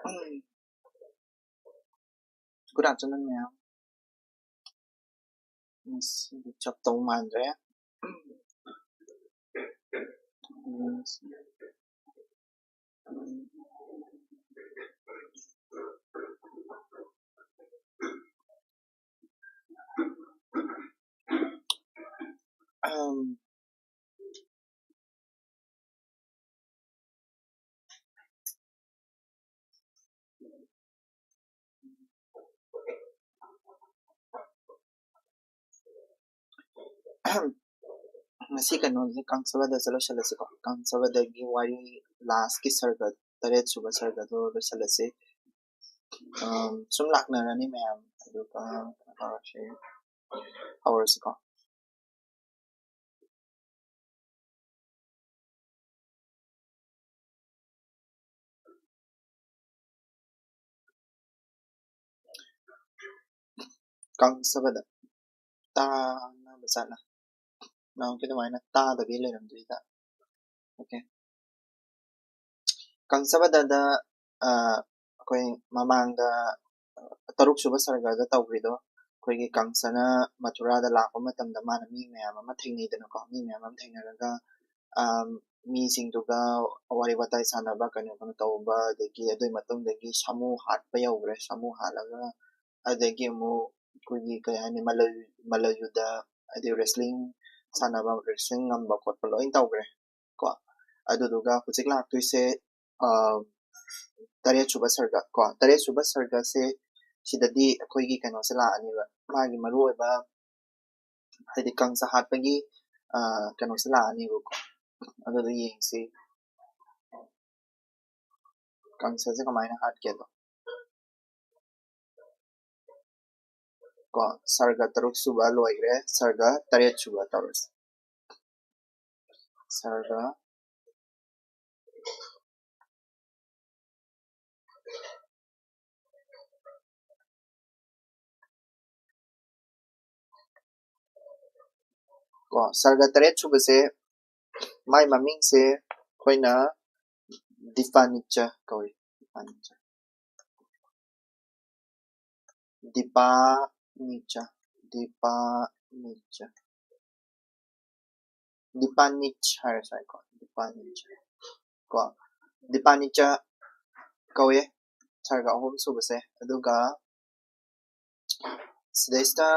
Good afternoon, ma'am. Miss Chọc tàu màn rồi á. Ngasi kanoze kangsawada salosalase ko kangsawada gi wari last ki sarga taret suba sarga do losalase sum laknarani ma'am aduga parashe hours ko kangsawada ta na basana na kita mai na ta da bi le ram duita okay kangsawada da koi mamang da taruk suba sarga da tawrido ꯑꯩꯈꯣꯏꯒꯤ ꯀꯪꯁꯅ ꯃꯊꯨꯔꯥꯗ ꯂꯥꯛꯄ ꯃꯇꯝꯗ ꯃꯥꯅ ꯃꯤ ꯃꯌꯥꯝ ꯑꯃ ꯊꯦꯡꯅꯩꯗꯅꯀꯣ ꯃꯤ ꯃꯌꯥꯝ ꯑꯃ ꯊꯦꯡꯅꯔꯒ ꯃꯤꯁꯤꯡꯗꯨꯒ ꯋꯥꯔꯤ ꯋꯥꯇꯥꯏ ꯁꯥꯟꯅꯕ ꯀꯩꯅꯣ ꯇꯧꯕ ꯑꯗꯒꯤ ꯑꯗꯨꯏ ꯃꯇꯨꯡꯗꯒꯤ ꯁꯥꯃꯨ ꯍꯥꯠꯄ ꯌꯧꯈ꯭ꯔꯦ ꯁꯥꯃꯨ ꯍꯥꯠꯂꯒ ꯑꯗꯒꯤ ꯑꯃꯨꯛ ꯑꯩꯈꯣꯏꯒꯤ ꯀꯩ ꯍꯥꯏꯅꯤ ꯃꯂꯌꯨꯗ ꯍꯥꯏꯗꯤ ꯔꯦꯁꯂꯤꯡ ꯁꯥꯟꯅꯕ ꯔꯦꯁꯂꯤꯡ ꯉꯝꯕ ꯈꯣꯠꯄ ꯂꯣꯏ ꯇꯧꯈ꯭ꯔꯦ ꯀꯣ ꯑꯗꯨꯗꯨꯒ ꯍꯧꯖꯤꯛ ꯂꯥꯛꯇꯣꯏꯁꯦ ꯇꯔꯦꯠ ꯁꯨꯕ ꯁꯔꯒ ꯀꯣ ꯇꯔꯦꯠ ꯁꯨꯕ ꯁꯔꯒꯁꯦ ꯁꯤꯗꯗꯤ ꯑꯩꯈꯣꯏꯒꯤ ꯀꯩꯅꯣꯁꯦ ꯂꯥꯛꯑꯅꯤꯕ ꯃꯥꯒꯤ ꯃꯔꯨꯑꯣꯏꯕ ꯍꯥꯏꯗꯤ ꯀꯪꯁ ꯍꯥꯠꯄꯒꯤ ꯀꯩꯅꯣꯁꯦ ꯂꯥꯛꯑꯅꯤꯕꯀꯣ ꯑꯗꯨꯗ ꯌꯦꯡꯁꯤ ꯀꯪꯁꯁꯦ ꯀꯃꯥꯏꯅ ꯍꯥꯠꯀꯦꯗꯣ ꯀꯣ ꯁꯔꯒ ꯇꯔꯨꯛ ꯁꯨꯕ ꯂꯣꯏꯈ꯭ꯔꯦ ꯁꯔꯒ ꯇꯔꯦꯠ ꯁꯨꯕ ꯇꯧꯔꯁꯤ ꯁꯔꯒ ꯀꯣ ꯁꯔꯒ ꯇꯔꯦꯠ ꯁꯨꯕꯁꯦ ꯃꯥꯏ ꯃꯃꯤꯡꯁꯦ ꯑꯩꯈꯣꯏꯅ ꯗꯤꯄꯥꯅꯤꯆꯥ ꯀꯧꯏ ꯗꯤꯄꯥꯅꯤꯆꯥ ꯗꯤꯄꯥꯅꯤꯆꯥ ꯗꯤꯄꯥꯅꯤꯆꯥ ꯗꯤꯄꯥꯅꯤꯆ ꯍꯥꯏꯔꯁꯨ ꯌꯥꯏꯀꯣ ꯗꯤꯄꯥꯅꯤꯆ ꯀꯣ ꯗꯤꯄꯥꯅꯤꯆꯥ ꯀꯧꯏ ꯁꯔꯒ ꯑꯍꯨꯝ ꯁꯨꯕꯁꯦ ꯑꯗꯨꯒ ꯁꯤꯗꯩꯁꯤꯗ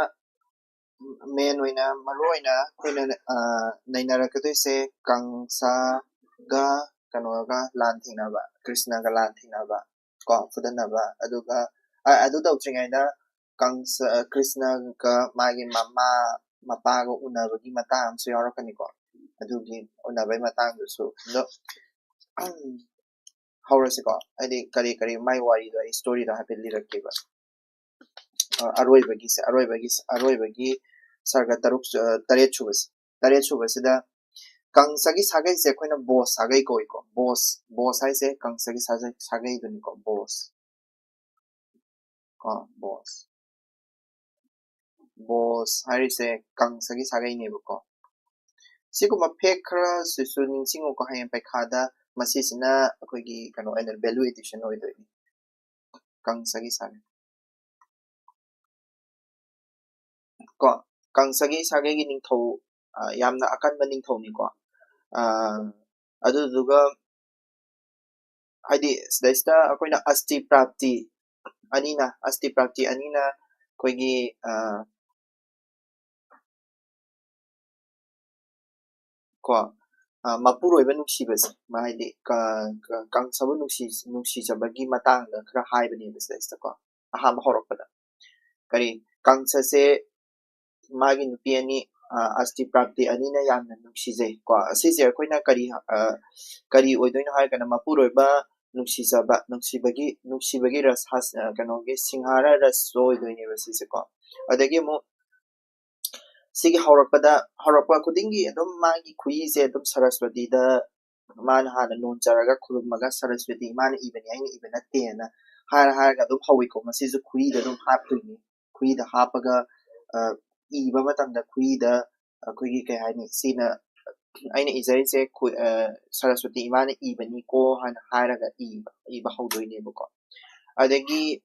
ꯃꯦꯟ ꯑꯣꯏꯅ ꯃꯔꯨ ꯑꯣꯏꯅ ꯑꯩꯈꯣꯏꯅ ꯅꯩꯅꯔꯛꯀꯗꯣꯏꯁꯦ ꯀꯪꯁꯒ ꯀꯩꯅꯣꯒ ꯂꯥꯟ ꯊꯦꯡꯅꯕ ꯀ꯭ꯔꯤꯁꯅꯒ ꯂꯥꯟ ꯊꯦꯡꯅꯕ ꯀꯣ ꯐꯨꯗꯅꯕ ꯑꯗꯨꯒ ꯑꯗꯨ ꯇꯧꯗ꯭ꯔꯤꯉꯩꯗ ꯀ꯭ꯔꯤꯁꯅꯒ ꯃꯥꯒꯤ ꯃꯄꯥꯒ ꯎꯅꯕꯒꯤ ꯃꯇꯥꯡ ꯑꯃꯁꯨ ꯌꯥꯎꯔꯛꯀꯅꯤꯀꯣ ꯑꯗꯨꯒꯤ ꯎꯅꯕꯒꯤ ꯃꯇꯥꯡꯗꯨꯁꯨ ꯑꯗꯣ ꯍꯧꯔꯁꯤꯀꯣ ꯍꯥꯏꯗꯤ ꯀꯔꯤ ꯃꯥꯏ ꯋꯥꯔꯤꯗꯣ ꯑꯩ ꯁ꯭ꯇꯣꯔꯤꯗꯣ ꯍꯥꯏꯐꯦꯠ ꯂꯤꯔꯛꯀꯦꯕ ꯑꯔꯣꯏꯕꯒꯤ ꯁꯔꯒ ꯇꯔꯦꯠ ꯁꯨꯕꯁꯤꯗ ꯀꯪꯁꯒꯤ ꯁꯥꯒꯩꯁꯦ ꯑꯩꯈꯣꯏꯅ ꯕꯣꯁ ꯁꯥꯒꯩ ꯀꯧꯏꯀꯣ ꯕꯣꯁ ꯍꯥꯏꯁꯦ ꯀꯪꯁꯒꯤ ꯁꯥꯒꯩꯗꯨꯅꯤꯀꯣ ꯕꯣꯁ ꯀꯣ ꯕꯣꯁ ꯍꯥꯏꯔꯤꯁꯦ ꯀꯪꯁꯒꯤ ꯁꯥꯒꯩꯅꯦꯕꯀꯣ ꯁꯤꯒꯨꯝꯕ ꯐꯦꯛ ꯈꯔꯁꯤꯁꯨ ꯅꯤꯡꯁꯤꯡꯉꯨꯀꯣ ꯍꯌꯦꯡ ꯄꯩꯈꯥꯗ ꯃꯁꯤꯁꯤꯅ ꯑꯩꯈꯣꯏꯒꯤ ꯀꯩꯅꯣ ꯑꯣꯏꯅ ꯚꯦꯂꯨ ꯑꯦꯗꯤꯁꯟ ꯑꯣꯏꯗꯣꯏꯅꯤ ꯀꯪꯁꯒꯤ ꯁꯥꯒꯩ ꯀꯣ ꯀꯪꯁꯒꯤ ꯁꯥꯒꯩꯒꯤ ꯅꯤꯡꯊꯧ ꯌꯥꯝꯅ ꯑꯀꯟꯕ ꯅꯤꯡꯊꯧꯅꯤꯀꯣ ꯑꯗꯨꯗꯨꯒ ꯍꯥꯏꯗꯤ ꯁꯤꯗꯩꯁꯤꯗ ꯑꯩꯈꯣꯏꯅ ꯑꯁꯇꯤ ꯄ꯭ꯔꯥꯞꯇꯤ ꯑꯅꯤꯅ ꯑꯩꯈꯣꯏꯒꯤ ꯀꯣ ꯃꯄꯨꯔꯣꯏꯕ ꯅꯨꯡꯁꯤꯕꯁꯦ ꯍꯥꯏꯗꯤ ꯀꯪꯁꯕꯨ ꯅꯨꯡꯁꯤꯖꯕꯒꯤ ꯃꯇꯥꯡꯗ ꯈꯔ ꯍꯥꯏꯕꯅꯦꯕ ꯁꯤꯗꯩꯁꯤꯗꯀꯣ ꯑꯍꯥꯟꯕ ꯍꯧꯔꯛꯄꯗ ꯀꯔꯤ ꯀꯪꯁꯁꯦ ꯃꯥꯒꯤ ꯅꯨꯄꯤ ꯑꯅꯤ ꯑꯁꯇꯤ ꯄ꯭ꯔꯥꯞꯇꯤ ꯑꯅꯤꯅ ꯌꯥꯝꯅ ꯅꯨꯡꯁꯤꯖꯩ ꯀꯣ ꯑꯁꯤꯁꯦ ꯑꯩꯈꯣꯏꯅ ꯀꯔꯤ ꯑꯣꯏꯗꯣꯏꯅꯣ ꯍꯥꯏꯔꯒꯅ ꯃꯄꯨꯔꯣꯏꯕ ꯅꯨꯡꯁꯤꯕꯒꯤ ꯔꯁ ꯀꯩꯅꯣꯒꯤ ꯁꯤꯡꯍꯥꯔ ꯔꯁ ꯑꯣꯏꯗꯣꯏꯅꯦꯕ ꯁꯤꯁꯦ ꯀꯣ ꯑꯗꯒꯤ ꯑꯃꯨꯛ ꯁꯤꯒꯤ ꯍꯧꯔꯛꯄ ꯈꯨꯗꯤꯡꯒꯤ ꯑꯗꯨꯝ ꯃꯥꯒꯤ ꯈꯨꯏꯁꯦ ꯑꯗꯨꯝ ꯁꯔꯁꯋꯇꯤꯗ ꯃꯥꯅ ꯍꯥꯟꯅ ꯅꯣꯟꯖꯔꯒ ꯈꯨꯔꯨꯝꯃꯒ ꯁꯔꯁꯋꯇꯤ ꯃꯥꯅ ꯏꯕꯅꯤ ꯑꯩꯅꯏꯕ ꯅꯠꯇꯦꯅ ꯍꯥꯏꯔꯒ ꯑꯗꯨꯝ ꯍꯧꯋꯤꯀꯣ ꯃꯁꯤꯁꯨ ꯈꯨꯏꯗ ꯑꯗꯨꯝ ꯍꯥꯞꯇꯣꯏꯅꯤ ꯈꯨꯏꯗ ꯍꯥꯞꯄꯒ ꯏꯕ ꯃꯇꯝꯗ ꯈꯨꯏꯗ ꯑꯩꯈꯣꯏꯒꯤ ꯀꯩ ꯍꯥꯏꯅꯤ ꯁꯤꯅ ꯑꯩꯅ ꯏꯖꯔꯤꯁꯦ ꯁꯔꯁꯋꯇꯤ ꯏꯃꯥꯅ ꯏꯕꯅꯤꯀꯣ ꯍꯥꯏꯅ ꯍꯥꯏꯔꯒ ꯏꯕ ꯍꯧꯗꯣꯏꯅꯦꯕꯀꯣ adagi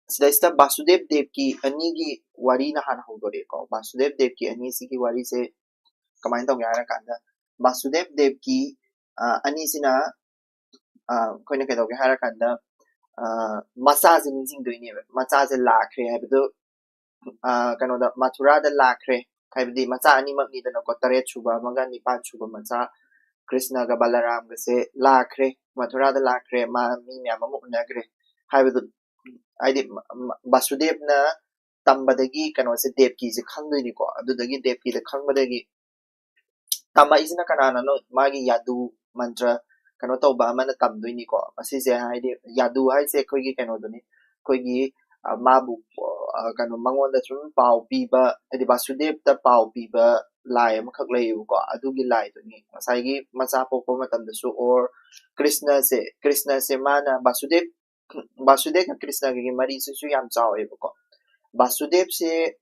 sidaista Basudev Devki anigi wari na hana hogdore ko Basudev Devki ani sigi wari se kamain tong yara kanda Basudev Devki ani sina koina ke doge hara kanda macha se ning doine macha se lakre habdo kano da mathura da lakre habdi macha ani mak ni da ko tare chuba maga ni pa chuba macha Krishna ga Balaram ga se lakre mathura da lakre ma mi mya ma mu nagre habdo aidi Basudev na tambadagi kano se Devki se khangdoi ko adudagi Devki da khangbadagi tama isina kanana no magi yadu mantra kano tauba amana tamdoi ni ko asise haidi yadu haise koigi kano doni koigi mabu kano mangonda chum pau piba adi Basudev ta pau piba lai amakhak leibu ko adugi lai doni masaigi macha pokpo matamda su or Krishna se mana Basudev ka Krishna ki mari su yam chawe ko Basudev se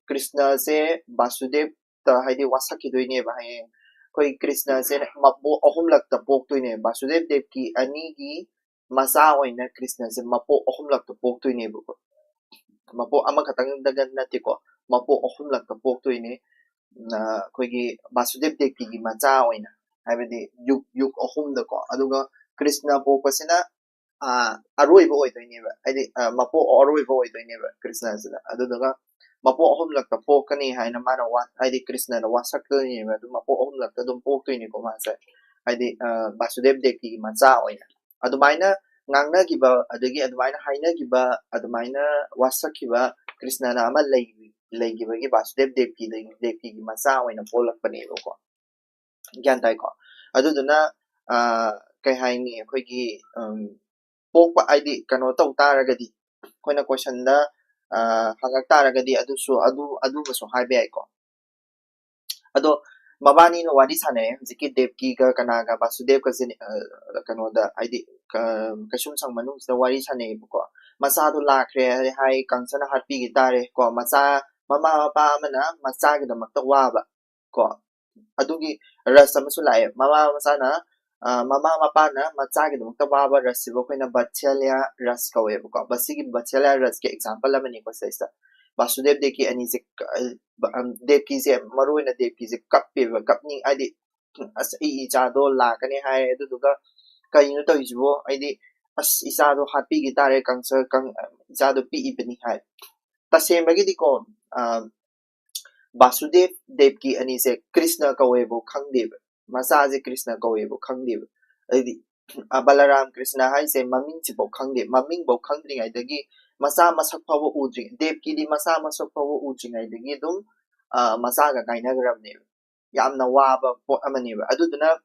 Krishna se Basudev ta haidi wasaki doine ba hai koi Krishna se mapo ahum lak ta pok toine Basudev Dev ki ani gi masa oina Krishna se mapo ahum lak ta pok toine bu ko mapo ama khatang dagan nati ko mapo ahum lak ta pok toine na koi gi Basudev Dev ki macha oina haibadi yuk ahum da ko aduga Krishna pokasina aroiba oidoineba haidi mapo aroiba oidoineba Krishna sida adudaga mapo ahum lakta pokani haina mana wa haidi Krishna na wasakani adu mapo ahum lakta dum poktoini ko masa haidi Basudev Devki macha oina adumaina ngangna giba adagi adumaina haina giba adumaina wasakiba Krishna na ama leigiba gi Basudev Devki macha oina polakpani ko gyan tai ko aduduna kai haini akhoi pokpa aidi kano tau taragadi koina question da hangak taragadi adu baso haibe ai ko ado mabani no wadi sane ziki Devki ga kana ga Basudev ka sin kano da aidi kashum sang manung da wari sane ko masa do lakre hai kangsana hatpi gitare ko masa mama papa mana masa ga da makta waba ko adugi rasa masulai mama masana mama mapa na macha gi dum tababa rasibo koina bachelya ras kawe ko basigi bachelya ras ke example amani ko saisa Basudev Devki ani se Devki se maruina Devki se kappe kapni adi as I cha do la kani hai adu duga kainu to ibo adi as isa do happy gitare kangsa kang isa do pi ibni hai tasembagi di ko Basudev Devki ani se Krishna kawe bo khangdeb masa je Krishna kawe bo khangdeb adi Balaram Krishna hai se maming chi bo khangde maming bo khangdring ai dagi masa masak phawo udring Devki di masa masak phawo udring ai dagi dum masa ga kaina gram ne yamna waba pot amani ba aduduna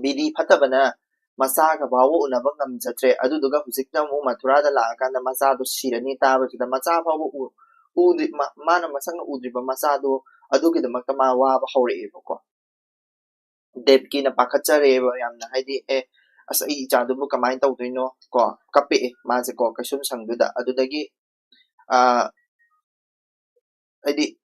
bidi phatabana masa ga bawo unaba ngam jatre aduduga husikna mu mathura da la kana masa do sirani taba da masa phawo udri mana masang udri ba masa do adugi da makta ma waba hore ko Devki na pakachare ba yamna haidi asa I cha du bu kamai tau tuino ko kape ma se ko kasum sangdu da adudagi haidi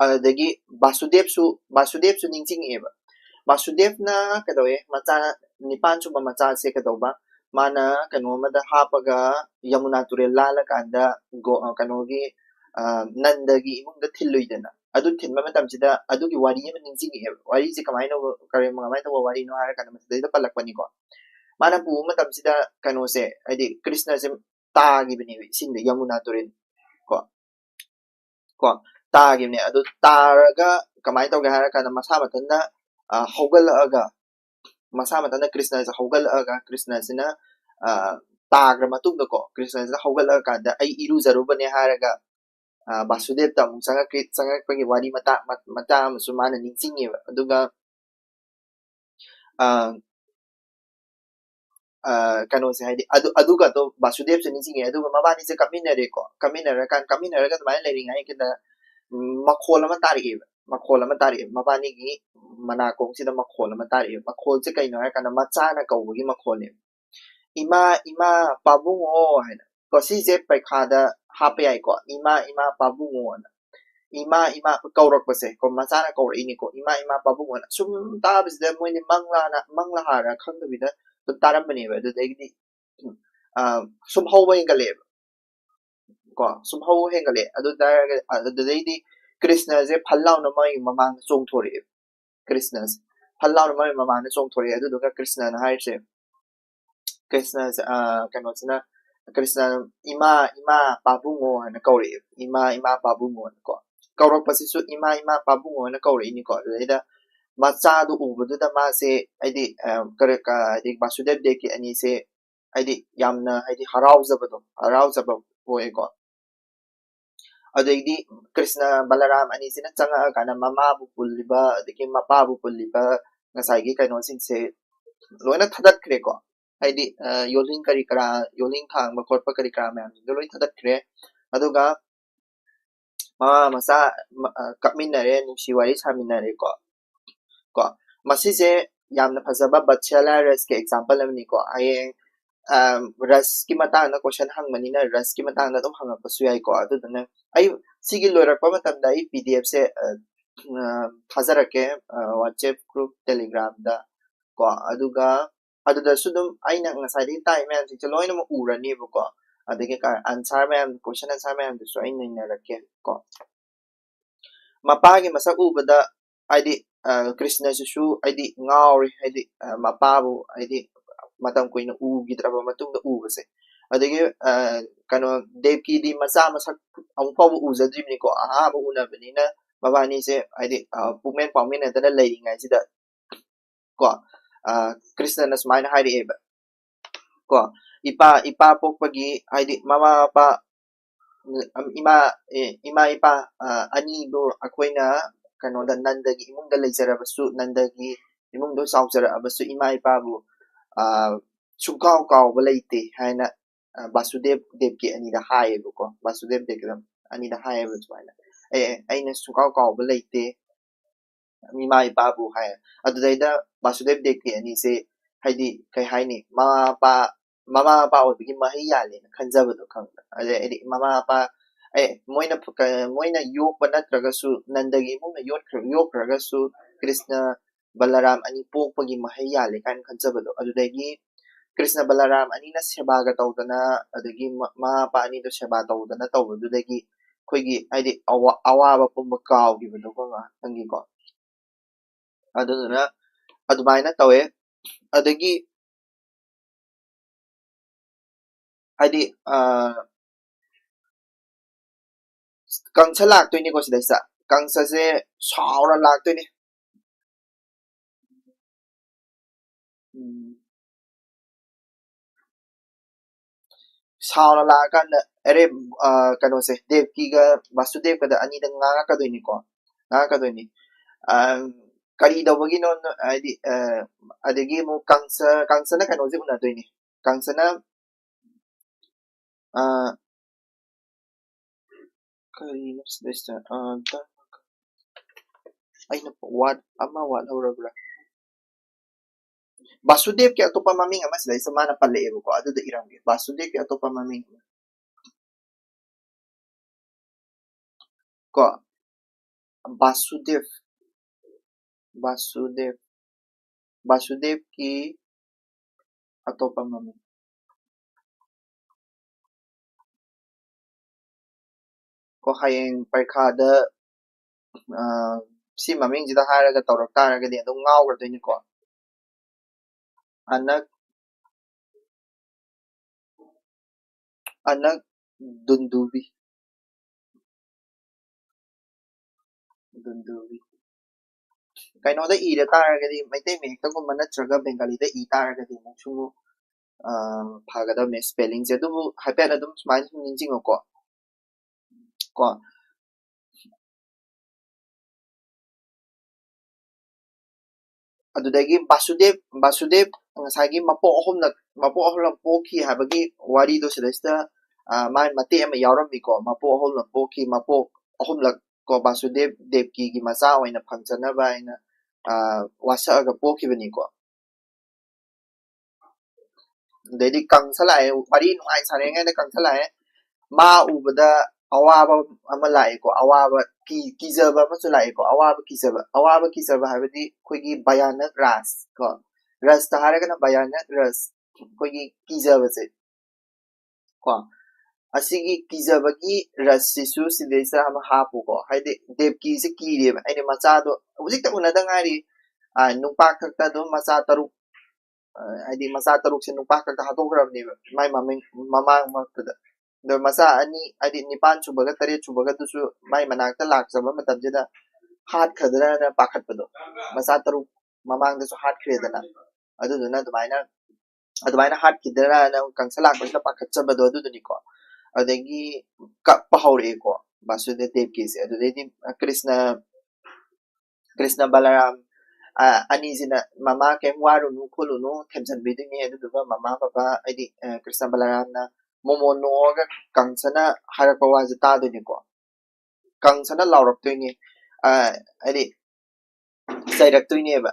adagi Basudev su ningching eba Basudev na kadawe macha nipan chu ba macha se kadawba mana kano mada hapaga Yamuna turel lala kanda go kano gi nandagi imungda thilluidana adu thinba matamsida adugi wari ama ningching eba wari se kamaino kare mangamai tawa wari no hara kana masida palakpani ko mana pu matamsida kano se adi Krishna se tagi bini sinde Yamuna turel ko tagimne adu taraga kamai tawge hara kana masa matanda haugalaaga masa matanda Krishna se haugalaaga Krishna sina tagra matungda ko Krishna se haugalaaga kada ai iruzarubane haraga Basudev ta mung sanga pagi wari mata musumana ningsingi aduga kano se haidi aduga to Basudev se ningsingi aduga mabani se kaminare ka mai lering ai kida makhola ma tari mabani gi manakong sida makhola ma tari makhol se kaino hai kana macha na kawgi makhol ne ima pabungo haina ko si je paikha da hape ai ko ima pabungo na ima kaurakpase ko machana kaurani ko ima pabungona sum tabisida moini mangla hara khangdabida dum tarambani ba adudagi sum hauba ingale ko sum hau hengale adudagi krishna je phallau na mai mamang chongthori krishna phallau na mai mamang chongthori aduduga krishna na haise krishna kano china krishna ima pabungo na kauri ima pabungo ko kaurakpasisu ima pabungo na kauri ni ko leida macha du ubudu da ma se aidi karaka aidi basudev deki ani se aidi yamna aidi harauzaba boy ko adegi krishna balaram ani sina changa kana mama bu pulliba adegi mapa bu pulliba ngasai gi kaino sing se loina thadat kre ko aidi yoling kari kara yoling thang ba korpa kari kara ma loi thadat kre aduga mama masa kapminare nusi wari saminare ko masise yamna phajaba bachelor ras ke example amni ko ayeng ras ki matang na question hangmani na ras ki matang na dum hangapsu yai ko adu dana ai sigi loirakpa matamda ai pdf se thazarake whatsapp group telegram da ko aduga aduda sudum aina ngasai tai mem si loina mo urani ko adege ka answer mem question answer mem so aina ina rake ko mapagi masak ubada aidi krishna su aidi ngauri aidi mapabu aidi matam koina ugidraba matungda ubase adege kano devki di masa masak amfabu uzadrimni ko aha bu unabnina mabani se aidi pumen pawmen adana leiringai sida ko krishna na smaina hairi eba ko ipa pokpagi aidi mama pa ima ipa ani do akoina kano da nandagi imungda leijarabasu nandagi imungdo saujarabasu ima ipa bu sungkau kau balaite haina basudev devki ani da haye ko basudev devki ani da haye bu smaina aina sungkau kau balaite ima ipa bu haye adudaida basudev devki ani se haidi kai haini mama pa odigi mahi yale khanjabado khangda ade mama pa moina yokpa natragasu nandagi mungna yokragasu krishna balaram ani pokpagi mahi yale kan khanjabado adudagi krishna balaram ani na seba ga tawdana adagi mama pa ani do seba tawdana tawdudagi khoigi aidi awaba pumba kawgibado ko nga tangi ko aduna adumaina tawe adagi aidi kangsa laktoini ko sidaisa kangsa se saura laktoini saura lakanda ere kano se devki ga vasudev kada ani da nga ka doini ko nga ka doini kari dawagi no aidi adegi mo kangsa na kano se una doini kangsa na kari no sidaisa ay na what ama what horabra Basudev ke atopa maming ama sila isa mana palaero ko adu da iram Basudev ke atopa maming ko Basudev ki atopa maming ko hayeng parkhada si maming jida haraga tawrak taraga di adong ngawra to ko anak dundubi kainoda ida taragadi maitai mektagumbा नत्रगा bengalida I taragadi muksumu phagada me spelling je adubu haipet adum smain ninjingo ko adudagi Basudev ngasagi mapo ahomlak pokhi habagi wari do sidasta mai mate ama yawrammi ko mapo ahomlak pokhi mapo ahomlak ko Basudev devki gi macha oina phangchanaba aina wasaga pokibani ko dedi kangsalae wari nuai sarengai da kangsalae ma ubada awaba ama laiko awaba kizaba ama laiko awaba kizaba habdi koigi bayanak ras ko ras ta haragana bayanak ras koigi kizaba se ko asigi kizabagi ras sisu sidesa ama hapu ko haide devki se kire aine macha do hujik ta unada ngari nupa khakta do macha taru haide macha taruk se nupa khakta hatograbni mai mamang makta do masa ani adi nipan chubaga tare chubaga tusu mai manakta laksaba matamjida hat khadra na pakhat pado masa taru mamang dasu hat khredana aduduna adumaina hat khidra na kangsalak basna pakhat chabado aduduni ko adagi ka pahore ko basude dev kise adudedi krishna balaram ani sina mama kem waru nu khulu nu themsan bidini aduduga mama papa adi krishna balaram na momo noga kangsana harapa waji taduni ko kangsana lauraptoini adi chairaktoini ba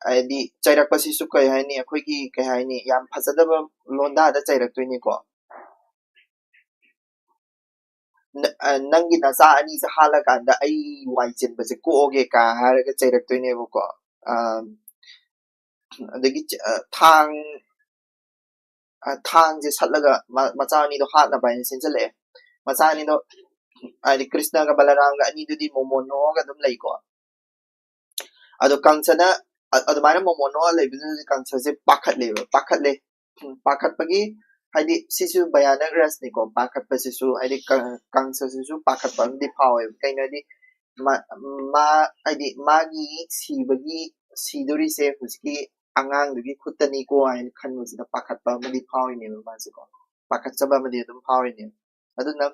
adi chairakpasisu kai haini akhoigi kai haini yam phajadaba londa da chairaktoini ko nangi nasa ani sa halakanda ai waichin base ko oge ka haraga chairaktoini ko adagi thang je satlaga machani do hatna bain sinjale machani do adi krishna ga balaram ga ani dudi momono ga dum lei ko ado kangsana ado mana momono lei bidu kangsa je pakhat le pakhat pagi haidi sisu bayana ras ni ko pakhat pa sisu haidi kangsa sisu pakhat pa di pawe kaina di ma haidi magi sibagi sidori se huski angang dugi khutani ko ain khanmu sida pakhat pa madi pawe ni ma se ko pakhat chaba madi dum pawe ni aduna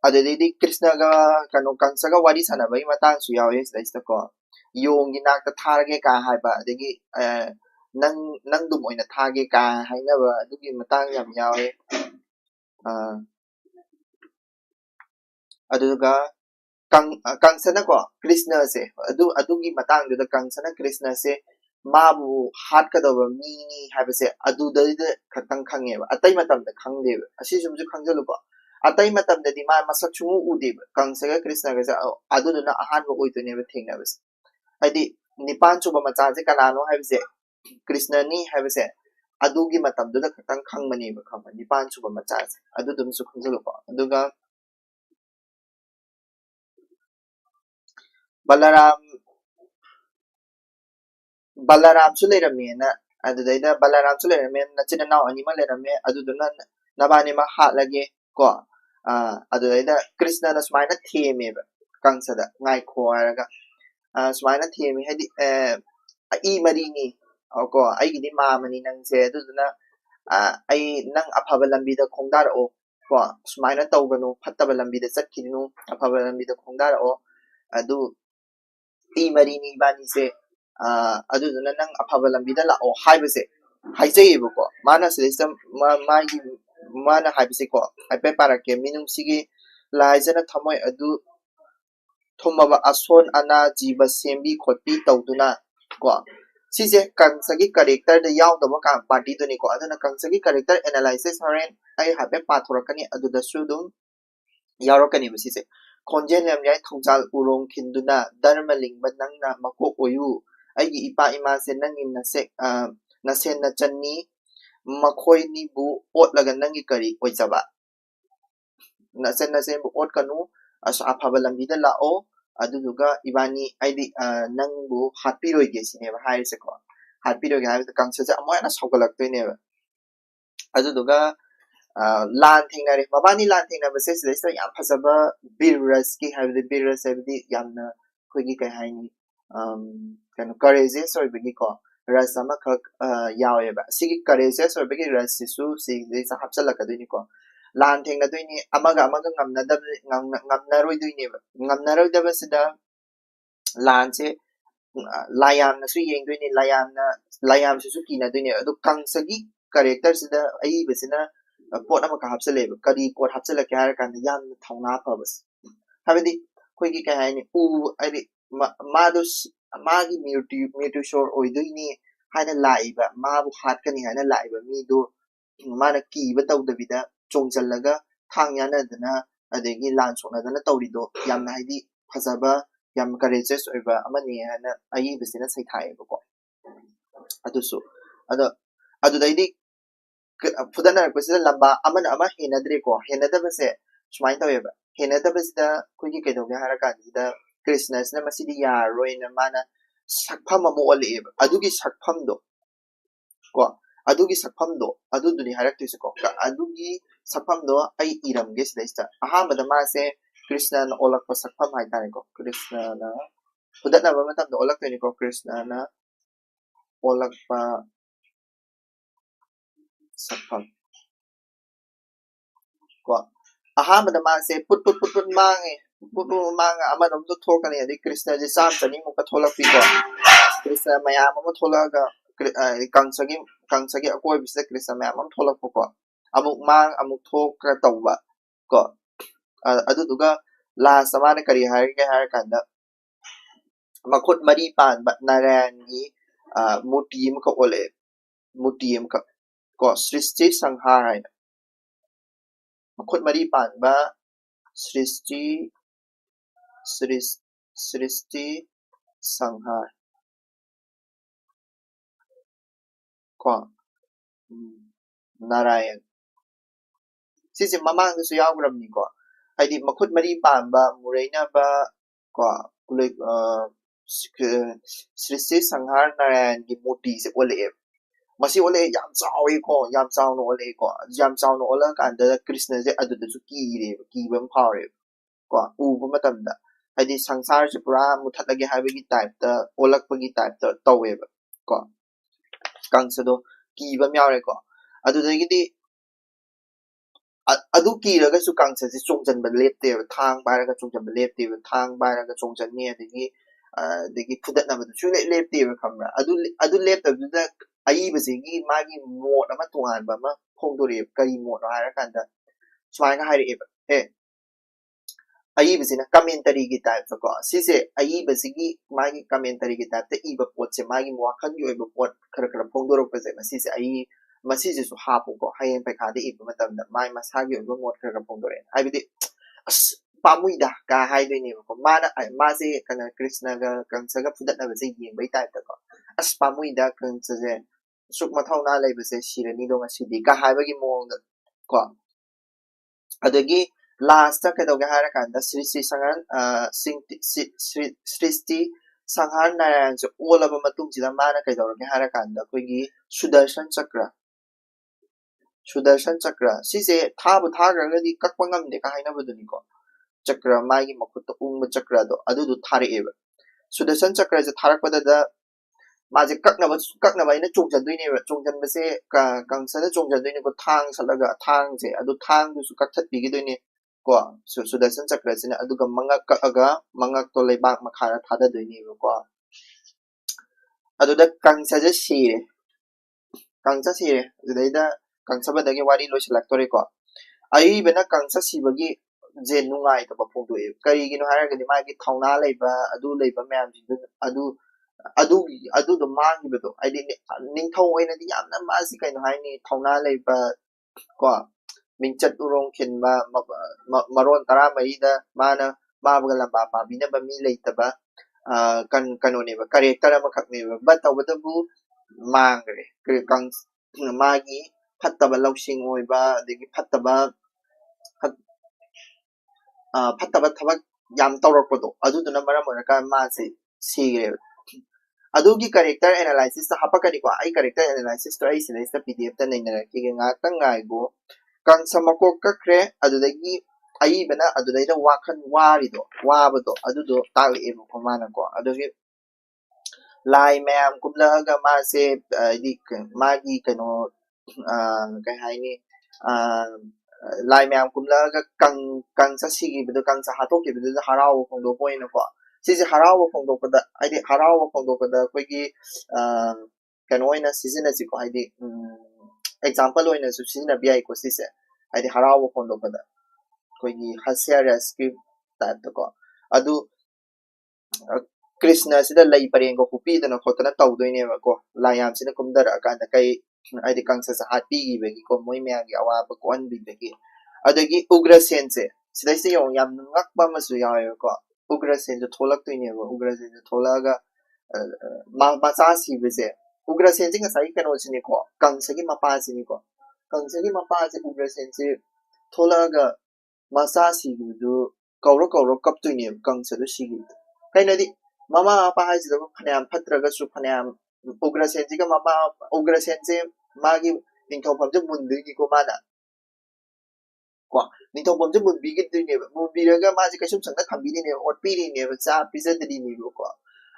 adedidi krishna ga kanu kangsa ga wari sana bai matang su yawe sida ko yongi nakta tharage ka haiba adegi nang dum oina thage ka haina ba adugi matang yam yawe aduga kangsana ko krishna se adugi matang du kangsana krishna se mabu hat ka do mi ni haiba se adu da khatang khange ba atai matam da khangde asi sumju khangjalu ko atai matam da di ma masak chu ude kangsa ga krishna ga adu na ahan bo oi to ne ba thingna ba adi nipan chuba macha je kanano haibse krishna ni haibse adugi matam du da khatang khangmani ba khama nipan chuba macha adu dum su khangjalu ko aduga balaram balaram su leirame na adudaida balaram su leirame na china naw ani ma leirame aduduna nabani ma hatlage ko adudaida krishna na sumaina theme ba kangsada ngai kho araga sumaina theme hadi ai marini ko aigidi mamani nangse aduduna ai nang afaba lambida khongdara o ko sumaina tawganu phattaba lambida chatkinu afaba lambida khongdara o adu ai marini bani se aduduna nang afaba lambida la o haibase haijayebo ko mana selesta magi mana haibase ko haipe parake minum sigi laijana thamoi adu thomaba ason ana jiba sembi khotpi tawduna ko sije kangsagi character da yaudaba ka party duni ko aduna kangsagi character analysis haren ai haipe pathorakani aduda sudum yaurokani basise khonjen lamjai thongchal urong khinduna dharma lingba nangna makok oyu aigi ipa ima se nangi na sen na channi makhoi ni bu otlaga nangi kari oijaba na sen bu ot kanu asa afaba lambida la o aduduga ibani aidi nangbu hatpiroi ge sine ba haise ko hatpiroi ge haise kangsa ja amoyana sogalak toine ba aduduga lan thingnare mabani lan thingna ba se se yam phasaba birras ki habdi birras habdi yamna khoigi kai haini kano courageous oibagi ko ras ama khak yawe ba sigi courageous oibagi ras sisu sigi sa hapchalakaduni ko lan thengna doini amaga ngamnaroi doini ba ngamnaroi daba sida lan se layam na su yeng doini layam sisu kina doini adu kangsagi character sida ai besina pot ama ka hapchale ba kari pot hapchala kya kan yam thongna phabas habidi khoigi kai haini u ai madu magi mirtu shor oidoini haina laiba mabu hatkani haina laiba mi do mana kiba tawdabida chongjallaga thang yanadana adegi lan sonadana tawrido yamna haidi phajaba yam courageous oiba amani hana ayibasina saithayebako adusu ada adudaidi fudana kwesida lamba amana ama henadreko henadabase sumai taweba henadabasida kuigi kedoge harakanida krishna sina masidi yaroina mana sakpham amu oleba adugi sakphamdo ko adugi sakphamdo aduduni haraktuise ko adugi sakphamdo ai iramge sidaista ahamada mase krishna na olakpa sakpham haitare ko krishna na fudana ba matamdo olakta ni ko krishna na olakpa sakpham ko ahamada mase put mange put manga amadom to thokani adi krishna ji sam chani mu ka tholakpi ko krishna mayam amu tholaga kangsagi akoi bisa krishna mayam am tholakpo ko amuk mang amuk thoka tawba ko aduduga la samana kari harige harakanda makhut mari pan ba narayangi muti ka ole muti ka ko srishti sanghar haina makhut mari pan ba srishti sanghar ko narayan sisi mamang su yawgram ni ko haidi makhut mari pan ba muraina ba ko kulay srishti sanghar narayan gi muti se ole masi ole yam chawi ko yam chawno ole ko yam chawno ola kanda krishna je aduda su kire kibam phawre ko uba matamda haidi sangsar se pura muthatlage habigi type ta olakpagi type ta taweba ko kangsado kibam yawre ko adudagidi adu kiraga su kangsa se chongjanba lepte thang baraga chongjanba lepte thang baraga chongjanni adagi phudatnaba su lepte khamra adu leptabda ayibasigi magi mod ama tunganba ama phongdore kari mod harakanda smaina haireba he ayibasina commentary gi type ko sise ayibasigi magi commentary gi type ta iba potse magi wakhan gi oiba pot khara phongdorok pase masise ayi masise su hapu ko hayen pakhade iba matamda mai masagi oiba mod khara phongdore haibidi as pamuida ka haidini ko mana mase kana krishna ga kangsaga phudatna base yengbai type ta ko as pamuida kangsa je suk mathawna leibase sirani do ngasidi ka haibagi mong ko adagi last ta kedoge harakanda srishti sanghar narayan se olaba matungsida mana kedoge harakanda koigi sudarshan chakra sise thabu thagragadi kakpa ngamde ka hainabaduni ko chakra magi makhutta ungba chakra do adudu tharaeba sudarshan chakra je tharakpada da maje kaknaba ina chongjandoine chongjanbase kangsana chongjandoine ko thang salaga thang je adu thang du su kakthappigidoine ko sudarshan chakra sina aduga mangak to leibak makhara thada doine ko aduda kangsa je sire adudaida kangsa badagi wari loislaktore ko ai bena kangsa sibagi je nungai to phongdoe karigino haragadi magi thauna leiba adu leiba mayam adu do mangibado aidi ningthau oinadi yamna masi kaino haini thauna leiba ko mingchat urong khinba maron tara marida mana mabaga lamba pabina ba mi leitaba kanone ba character amakhakne ba tawbadabu mangre kang magi phattaba lawsing oiba adegi phattaba thabak yam tawrakpado aduduna maram oraka mase sigre adugi character analysis ta hapakani ko ai character analysis to ai sila pdf ta nainara ki ngakang ngaigo kang samako kakre adudagi ai bana adudaida wakhan warido wabado adudo tali ebo komana ko adugi lai mayam kumlaga mase di magi kano kai haini lai mayam kumlaga kang sa sigi bedo kang sa hatoki bedo haraw phongdo poina ko sisi harawa phongdokpada aidi harawa phongdokpada koigi kano oina season asi ko aidi example oina su season bi ai ko sise aidi harawa phongdokpada koigi hasya script type ko adu krishna sida lai parengo pupi dana khotana tawdoine ba ko layam sina kumdara akanda kai ꯍꯥꯏꯗꯤ ꯀꯪꯁꯠꯁꯦ ꯍꯥꯠꯄꯤꯈꯤꯕꯒꯤꯀꯣ ꯃꯣꯏ ꯃꯌꯥꯝꯒꯤ ꯑꯋꯥꯕ ꯀꯣꯛꯍꯟꯕꯤꯕꯒꯤ ꯑꯗꯒꯤ ꯎꯒ꯭ꯔꯁꯦꯟꯁꯦ ꯁꯤꯗꯩꯁꯤꯗ ꯌꯦꯡꯉꯣ ꯌꯥꯝ ꯉꯛꯄ ꯑꯃꯁꯨ ꯌꯥꯎꯋꯦꯕꯀꯣ ꯎꯒ꯭ꯔꯁꯦꯟꯁꯨ ꯊꯣꯛꯂꯛꯇꯣꯏꯅꯦꯕ ꯎꯒ꯭ꯔꯁꯦꯟꯁꯨ ꯊꯣꯛꯂꯛꯑꯒ ꯃꯆꯥ ꯁꯤꯕꯁꯦ ꯎꯒ꯭ꯔꯁꯦꯟꯁꯦ ꯉꯁꯥꯏꯒꯤ ꯀꯩꯅꯣꯁꯤꯅꯤꯀꯣ ꯀꯪꯁꯒꯤ ꯃꯄꯥꯁꯤꯅꯤꯀꯣ ꯀꯪꯁꯒꯤ ꯃꯄꯥꯁꯦ ꯎꯒ꯭ꯔꯁꯦꯟꯁꯦ ꯊꯣꯛꯂꯛꯑꯒ ꯃꯆꯥ ꯁꯤꯈꯤꯕꯗꯨ ꯀꯧꯔ ꯀꯧꯔ ꯀꯞꯇꯣꯏꯅꯦꯕ ꯀꯪꯁꯗꯨ ꯁꯤꯈꯤꯕꯗꯨ ꯀꯩꯅꯣꯗꯤ ꯃꯃꯥ ꯃꯄꯥ ꯍꯥꯏꯁꯤꯗꯕꯨ ꯐꯅꯌꯥꯝ ꯐꯠꯇ꯭ꯔꯒꯁꯨ ꯐꯅꯌꯥꯝ उग्रसेन ममा उग्रसेन से मागी निथौफमसे मुंदोइनिको माना को निथौफमसे मुंबीगिदोइनेबा मुंबीरगा माजे कैसुम संग थंबीनिनेबा ओटपीरिनेबा चा पिजदरिनिबको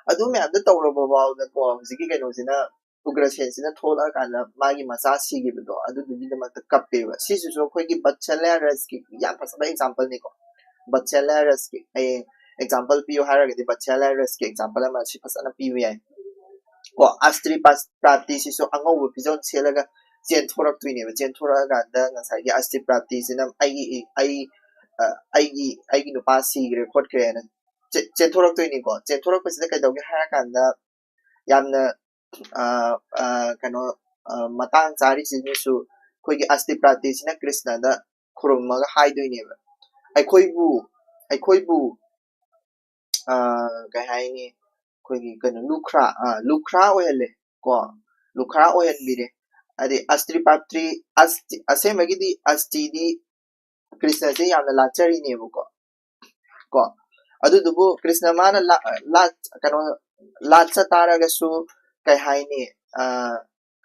अदु म्यामदा तौरबा बावदा को हजिकी कैनोसिना उग्रसेन थोला काना मागी मचा सिगिबदो अदु दुगिदमत कप्पेबा सिसुसो खोगी बच्चेलरस की या फसबा एग्जांपल निको बच्चेलरस की एग्जांपल पियो हारगदि बच्चेलरस की एग्जांपल अमा सि फसना पियो याय को अस्त्री प्राप्ति सिसु अंगौ पिजोन सेलगा चेन थोरक्तुइनेबा चेन थोरगादा ngसाइगी अस्त्री प्राप्ति सिना आइगी नुपा सिग्रे खोटख्रेना चेन थोरक्तुइनिको चेन थोरक्पसिदा कैदौगे हारकांदा यामना कनो मतंग चारि सिनिसु खोइगी अस्त्री प्राप्ति सिना कृष्णदा खुरुमगा हाइदुइनेबा अखोइबु कई हाइनी खोइगी कनो लुखरा ओहले को लुखरा ओहनबिरे अदे अस्त्री पात्री असेमगिदी अस्तीदी कृष्ण से यामना लाचरिनेबको को अदुदुबु कृष्ण माना ला कनो लाचा तारगसु कई हाइनी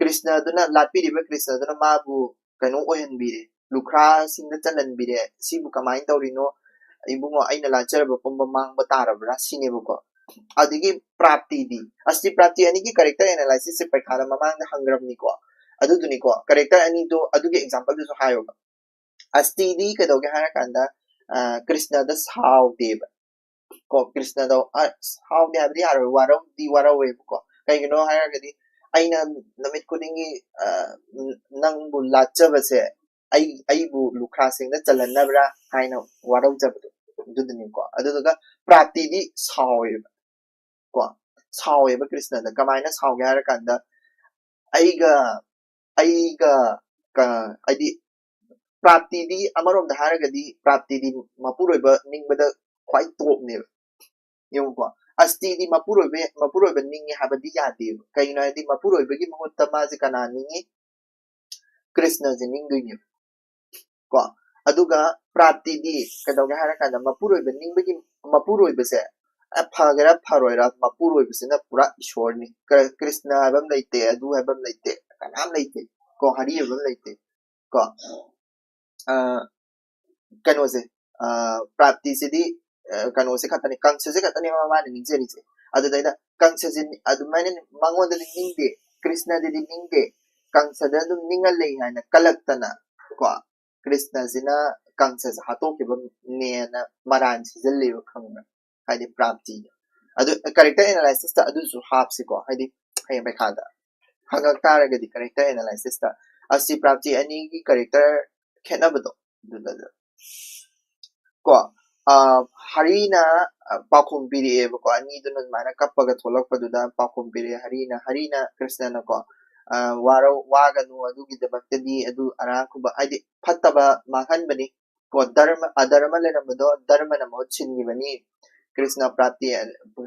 कृष्ण दुना लापिरिबे कृष्ण दुना माबु कनो ओहनबिरे लुखरा सिंग चलनबिरे सिबु कमाइन तौरिनो इबुंगो आइना लाचरबो पंबा मांगबा तारबरा सिनेबको अदिगी प्राप्ति दी अस्ति प्राप्ति अनि की कैरेक्टर एनालिसिस से पैखाना ममांग हंग्रमनिको अदुदुनिको कैरेक्टर अनि दो अदुगे एग्जांपल दो हायोबा अस्ति दी कदोगे हारा कांदा कृष्ण द साव देव को कृष्ण दो साव दे हाबदी हारो वारो दी वारो वेबको कैगनो हारा गदी आइना नमित कुदिंगी नंगबु लाचबसे आइबु लुखरा सिंग चलनबरा हाइना वारो जबदो दुदुनिको अदुदुगा प्राप्ति दी सावेबा को सावेबा कृष्ण द कमाइना सावगे हारा कांदा आइगा आइगा का आइदी प्राप्ति दी अमरोम द हारा गदी प्राप्ति दी मपुरोइबा निंगबदा ख्वाइ टॉपनेबा यौको अस्ति दी मपुरोइबा निंगे हाबदी यादेबा कैनो आइदी मपुरोइबगी महुत्ता माजे कना निंगे कृष्ण जे निंगदुइनेबा को अदुगा प्राप्ति दी कदौगे हारा कांदा मपुरोइबा निंगबगी मपुरोइबसे फगरा फरोइरा मपुरोइबसेना पूरा ईश्वरनी कृष्ण हाबम लैते अदु हाबम लैते कनाम लैते को हरि हाबम लैते को कनोसे प्राप्ति सिदी कनोसे खतने कंस से खतने माने निजेरिसे अदुदैदा कंस से अदुमाने मंगोदा निंगे कृष्ण दे निंगे कंस दा दुम निंगल ले हाना कलक्तना को कृष्ण सिना कंस से हातो के बम नेना मरान सिजल्ले खंगना हाइदि प्राप्ति अदु कैरेक्टर एनालिसिस ता अदु सु हापसिको हाइदि हाय बेखादा हंगक तारगदि कैरेक्टर एनालिसिस ता असि प्राप्ति अनि की कैरेक्टर खेनबदो दुददा को हरिना पाखुम पिरिएबको अनि दुन माना कप्पगा थोलकपदुदा पाखुम पिरे हरिना कृष्णना को वारो वागनु अदुगी दबक्तदी अदु अराकुबा आइदि फत्तबा माहनबनी को धर्म अधर्म लेनबदो धर्म न मोचिनगिबनी कृष्ण प्राप्ति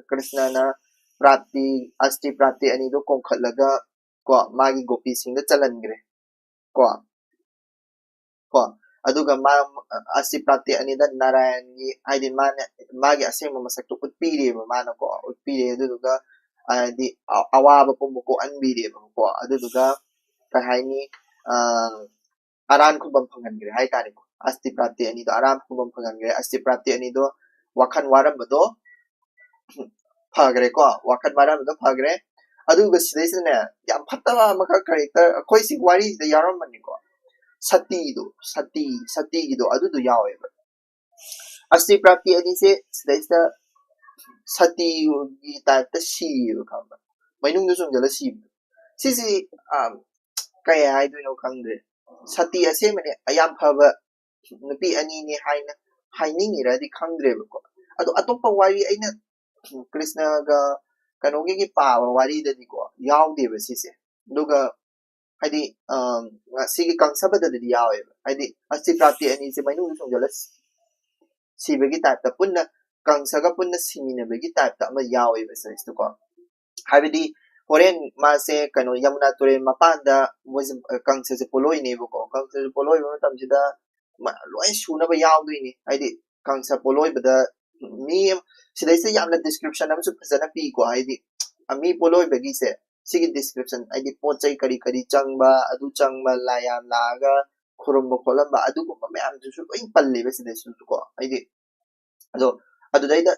कृष्णना प्राप्ति अष्टि प्राप्ति अनि दो कोंखलगा को मागी गोपी सिंह चलनग्रे को को अदुगा मा अष्टि प्राप्ति अनि द नारायण की आइदि माने मागी असेंग मसक्तो उत्पीरेबा माना को उत्पीरे अदुगा आदि अवाब पुमुको अनबीरेबा को अदुगा कहाइनी आरान खुबम फंगनग्रे हाय तारे को अष्टि प्राप्ति अनि दो आराम खुबम फंगनग्रे अष्टि प्राप्ति अनि दो वाखन वारमबदो फगरे को वाखन वारमबदो फगरे अदुगा सिदैसने याम फत्तवा मका कैरेक्टर कोइ सि वारी द यारमनि को सती गिदो अदुदो यावेबा अष्टि प्राप्ति अनि से सिदैसा सती गी टाइप ता सीबा खंबा मैनुंग जोंजला सीब सिसि काय हाइदुनो खंगदे सती असे मने अयाम फबा नुपी अनि नि हाइना हाइनिंगिरादि खंगद्रेबको अदो अतोप्पा वारी अइना कृष्ण गा कनोगे की पावा वारी दनिको यावदेबा सिसे दुगा ꯍꯥꯏꯗꯤ ꯁꯤꯒꯤ ꯀꯪꯁꯕꯗꯗꯤ ꯌꯥꯎꯋꯦꯕ ꯍꯥꯏꯗꯤ ꯑꯁꯤ ꯄ꯭ꯔꯥꯞꯇꯤ ꯑꯅꯤꯁꯦ ꯃꯅꯨꯡꯗ ꯆꯣꯡꯖꯜꯂ ꯁꯤꯕꯒꯤ ꯇꯥꯏꯞꯇ ꯄꯨꯟꯅ ꯀꯪꯁꯒ ꯄꯨꯟꯅ ꯁꯤꯃꯤꯟꯅꯕꯒꯤ ꯇꯥꯏꯞꯇ ꯑꯃ ꯌꯥꯎꯋꯦꯕ ꯁꯤꯗꯩꯁꯤꯗꯀꯣ ꯍꯥꯏꯕꯗꯤ ꯍꯣꯔꯦꯟ ꯃꯥꯁꯦ ꯀꯩꯅꯣ ꯌꯃꯨꯅꯥ ꯇꯨꯔꯦꯜ ꯃꯄꯥꯟꯗ ꯃꯣꯏꯁꯦ ꯀꯪꯁꯁꯦ ꯄꯣꯂꯣꯏꯅꯦꯕꯀꯣ ꯀꯪꯁꯁꯦ ꯄꯣꯂꯣꯏꯕ ꯃꯇꯝꯁꯤꯗ ꯂꯣꯏ ꯁꯨꯅꯕ ꯌꯥꯎꯗꯣꯏꯅꯤ ꯍꯥꯏꯗꯤ ꯀꯪꯁ ꯄꯣꯂꯣꯏꯕꯗ ꯃꯤ ꯁꯤꯗꯩꯁꯤꯗ ꯌꯥꯝꯅ ꯗꯤꯁꯀ꯭ꯔꯤꯞꯁꯟ ꯑꯃꯁꯨ ꯐꯖꯅ ꯄꯤꯀꯣ ꯍꯥꯏꯗꯤ ꯃꯤ ꯄꯣꯂꯣꯏꯕꯒꯤꯁꯦ ꯁꯤꯒꯤ ꯗꯤꯁꯀ꯭ꯔꯤꯞꯁꯟ ꯍꯥꯏꯗꯤ ꯄꯣꯠ ꯆꯩ ꯀꯔꯤ ꯀꯔꯤ ꯆꯪꯕ ꯑꯗꯨ ꯆꯪꯕ ꯂꯥꯏ ꯌꯥꯝ ꯂꯥꯛꯑꯒ ꯈꯨꯔꯨꯝꯕ ꯈꯣꯠꯂꯝꯕ ꯑꯗꯨꯒꯨꯝꯕ ꯃꯌꯥꯝꯗꯨꯁꯨ ꯂꯣꯏ ꯄꯜꯂꯦꯕ ꯁꯤꯗꯩꯁꯤꯁꯨꯀꯣ ꯍꯥꯏꯗꯤ ꯑꯗꯣ ꯑꯗꯨꯗꯩꯗ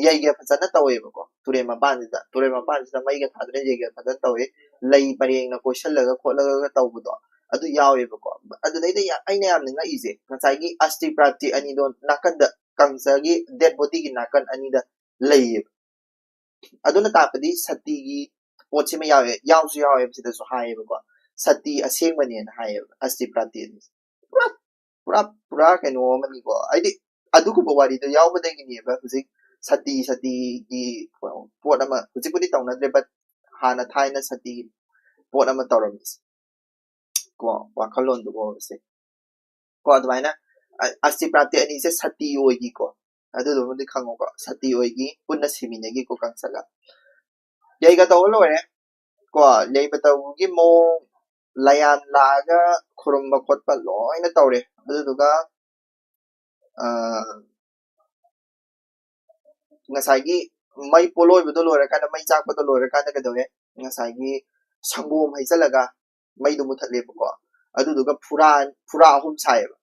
ꯌꯩꯒ ꯐꯖꯅ ꯇꯧꯋꯦꯕꯀꯣ ꯇꯨꯔꯦꯜ ꯃꯄꯥꯟꯁꯤꯗ ꯃꯩꯒ ꯊꯥꯗꯨꯅ ꯌꯩꯒ ꯐꯖꯅ ꯇꯧꯋꯦ ꯂꯩ ꯄꯔꯦꯡꯅ ꯀꯣꯏꯁꯜꯂꯒ ꯈꯣꯠꯂꯒ ꯇꯧꯕꯗꯣ ꯑꯗꯨ ꯌꯥꯎꯋꯦꯕꯀꯣ ꯑꯗꯨꯗꯩꯗ ꯑꯩꯅ ꯌꯥꯝꯅ ꯉꯛꯏꯁꯦ ꯉꯁꯥꯏꯒꯤ ꯑꯁꯇꯤ ꯄ꯭ꯔꯥꯞꯇꯤ ꯑꯅꯤꯗꯣ ꯅꯥꯀꯟꯗ ꯀꯪꯁꯒꯤ ꯗꯦꯠ ꯕꯣꯗꯤꯒꯤ ꯅꯥꯀꯟ ꯑꯅꯤꯗ ꯂꯩꯌꯦꯕ ꯑꯗꯨꯅ ꯇꯥꯛꯄꯗꯤ ꯁꯇꯤꯒꯤ ꯄꯣꯠꯁꯤꯃ ꯌꯥꯎꯁꯨ ꯌꯥꯎꯋꯦꯕ ꯁꯤꯗꯁꯨ ꯍꯥꯏꯌꯦꯕꯀꯣ ꯁꯇꯤ ꯑꯁꯦꯡꯕꯅꯦꯅ ꯍꯥꯏꯌꯦꯕ ꯑꯁꯇꯤ ꯄ꯭ꯔꯥꯞꯇꯤ ꯑꯅꯤꯁꯦ ꯄꯨꯔꯥ ꯀꯩꯅꯣ ꯑꯃꯅꯤꯀꯣ ꯍꯥꯏꯗꯤ ꯑꯗꯨꯒꯨꯝꯕ ꯋꯥꯔꯤꯗꯣ ꯌꯥꯎꯕꯗꯒꯤꯅꯦꯕ ꯍꯧꯖꯤꯛ ꯁꯇꯤꯒꯤ ꯄꯣꯠ ꯑꯃ ꯍꯧꯖꯤꯛꯄꯨꯗꯤ ꯇꯧꯅꯗ꯭ꯔꯦ ꯕꯠ ꯍꯥꯟꯅ ꯊꯥꯏꯅ ꯁꯇꯤꯒꯤ ꯄꯣꯠ ꯑꯃ ꯇꯧꯔꯝꯃꯤꯁꯦ ꯀꯣ ꯋꯥꯈꯜꯂꯣꯟꯗꯨꯕꯣꯁꯦ ꯀꯣ ꯑꯗꯨꯃꯥꯏꯅ ꯑꯁꯇꯤ ꯄ꯭ꯔꯥꯞꯇꯤ ꯑꯅꯤꯁꯦ ꯁꯇꯤ ꯑꯣꯏꯒꯤꯀꯣ ꯑꯗꯨꯗꯨꯃꯗꯤ ꯈꯪꯉꯣꯀꯣ ꯁꯇꯤ ꯑꯣꯏꯒꯤ ꯄꯨꯟꯅ ꯁꯤꯃꯤꯟꯅꯒꯤꯀꯣ ꯀꯪꯁꯒ ꯌꯩꯒ ꯇꯧꯕ ꯂꯣꯏꯔꯦ ꯀꯣ ꯌꯩꯕ ꯇꯧꯕꯒꯤ ꯃꯑꯣꯡ ꯂꯌꯥꯟ ꯂꯥꯛꯑꯒ ꯈꯨꯔꯨꯝꯕ ꯈꯣꯠꯄ ꯂꯣꯏꯅ ꯇꯧꯔꯦ ꯑꯗꯨꯗꯨꯒ ꯉꯁꯥꯏꯒꯤ ꯃꯩ ꯄꯣꯂꯣꯏꯕꯗꯣ ꯂꯣꯏꯔꯀꯥꯟꯗ ꯃꯩ ꯆꯥꯛꯄꯗꯣ ꯂꯣꯏꯔꯀꯥꯟꯗ ꯀꯩꯗꯧꯋꯦ ꯉꯁꯥꯏꯒꯤ ꯁꯪꯒꯣꯝ ꯍꯩꯖꯤꯜꯂꯒ ꯃꯩꯗꯣ ꯃꯨꯊꯠꯂꯦꯕꯀꯣ ꯑꯗꯨꯗꯨꯒ ꯐꯨꯔꯥ ꯑꯍꯨꯝ ꯁꯥꯏꯌꯦꯕ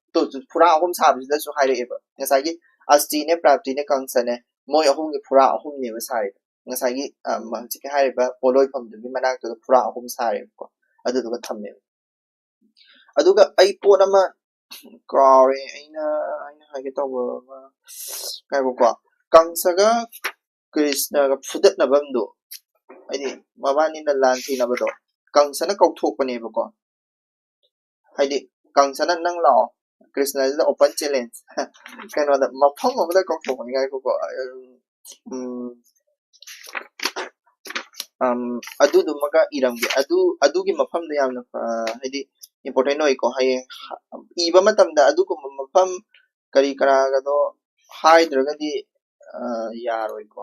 ꯐꯨꯔꯥ ꯑꯍꯨꯝ ꯁꯥꯕꯁꯤꯗꯁꯨ ꯍꯥꯏꯔꯛꯑꯦꯕ ꯉꯁꯥꯏꯒꯤ ꯑꯁꯇꯤꯅꯦ ꯄ꯭ꯔꯥꯞꯇꯤꯅꯦ ꯀꯪꯁꯅꯦ ꯃꯣꯏ ꯑꯍꯨꯝꯒꯤ ꯐꯨꯔꯥ ꯑꯍꯨꯝꯅꯦꯕ ꯁꯥꯔꯤꯗꯣ ꯉꯁꯥꯏꯒꯤ ꯍꯧꯖꯤꯛꯀꯤ ꯍꯥꯏꯔꯤꯕ ꯄꯣꯂꯣꯏꯐꯝꯗꯨꯒꯤ ꯃꯅꯥꯛꯇꯨꯗ ꯐꯨꯔꯥ ꯑꯍꯨꯝ ꯁꯥꯔꯦꯕꯀꯣ ꯑꯗꯨꯗꯨꯒ ꯊꯝꯃꯦꯕ ꯑꯗꯨꯒ ꯑꯩ ꯄꯣꯠ ꯑꯃ ꯀꯥꯎꯔꯦ ꯑꯩꯅ ꯍꯥꯏꯒꯦ ꯇꯧꯕ ꯑꯃ ꯉꯥꯏꯈꯣꯀꯣ ꯀꯪꯁꯒ ꯀ꯭ꯔꯤꯁꯅꯒ ꯐꯨꯗꯠꯅꯕꯝꯗꯣ ꯍꯥꯏꯗꯤ ꯃꯕꯥꯅꯤꯅ ꯂꯥꯟ ꯊꯦꯡꯅꯕꯗꯣ ꯀꯪꯁꯅ ꯀꯧꯊꯣꯛꯄꯅꯦꯕꯀꯣ ꯍꯥꯏꯗꯤ ꯀꯪꯁꯅ ꯅꯪ ꯂꯥꯛꯑꯣ ꯀ꯭ꯔꯤꯁꯅꯁꯤꯗ ꯑꯣꯄꯟ ꯆꯦꯂꯦꯟꯖ ꯀꯩꯅꯣꯗ ꯃꯐꯝ ꯑꯃꯗ ꯀꯧꯊꯣꯛꯄꯅꯤ ꯉꯥꯏꯈꯣꯀꯣ ꯑꯗꯨꯗꯨꯃꯒ ꯏꯔꯝꯒꯦ ꯑꯗꯨꯒꯤ ꯃꯐꯝꯗꯣ ꯌꯥꯝꯅ ꯍꯥꯏꯗꯤ ꯏꯝꯄꯣꯔꯇꯦꯟ ꯑꯣꯏꯀꯣ ꯍꯌꯦꯡ ꯏꯕ ꯃꯇꯝꯗ ꯑꯗꯨꯒꯨꯝꯕ ꯃꯐꯝ ꯀꯔꯤ ꯀꯔꯥꯒꯗꯣ ꯍꯥꯏꯗ꯭ꯔꯒꯗꯤ ꯌꯥꯔꯣꯏꯀꯣ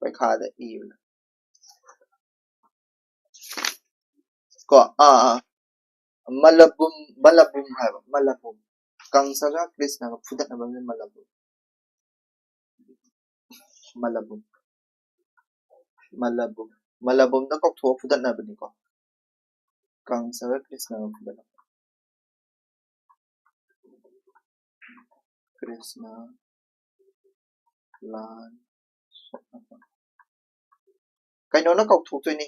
ꯄꯩꯈꯥꯗ ꯏꯕꯗ ꯀꯣ ꯃꯂꯕꯨꯝ ꯍꯥꯏꯕ ꯃꯂꯕꯨꯝ ꯀꯪꯁꯒ ꯀ꯭ꯔꯤꯁꯅꯒ ꯐꯨꯗꯠꯅꯕꯅꯤ ꯃꯂꯕꯨꯝꯗ ꯀꯧꯊꯣꯛꯑ ꯐꯨꯗꯠꯅꯕꯅꯤꯀꯣ ꯀꯪꯁꯒ ꯀ꯭ꯔꯤꯁꯅꯒ ꯐꯨꯗꯠꯅꯕ ꯀ꯭ꯔꯤꯁꯅ ꯂꯥꯟ ꯀꯩꯅꯣꯅ ꯀꯧꯊꯣꯛꯇꯣꯏꯅꯤ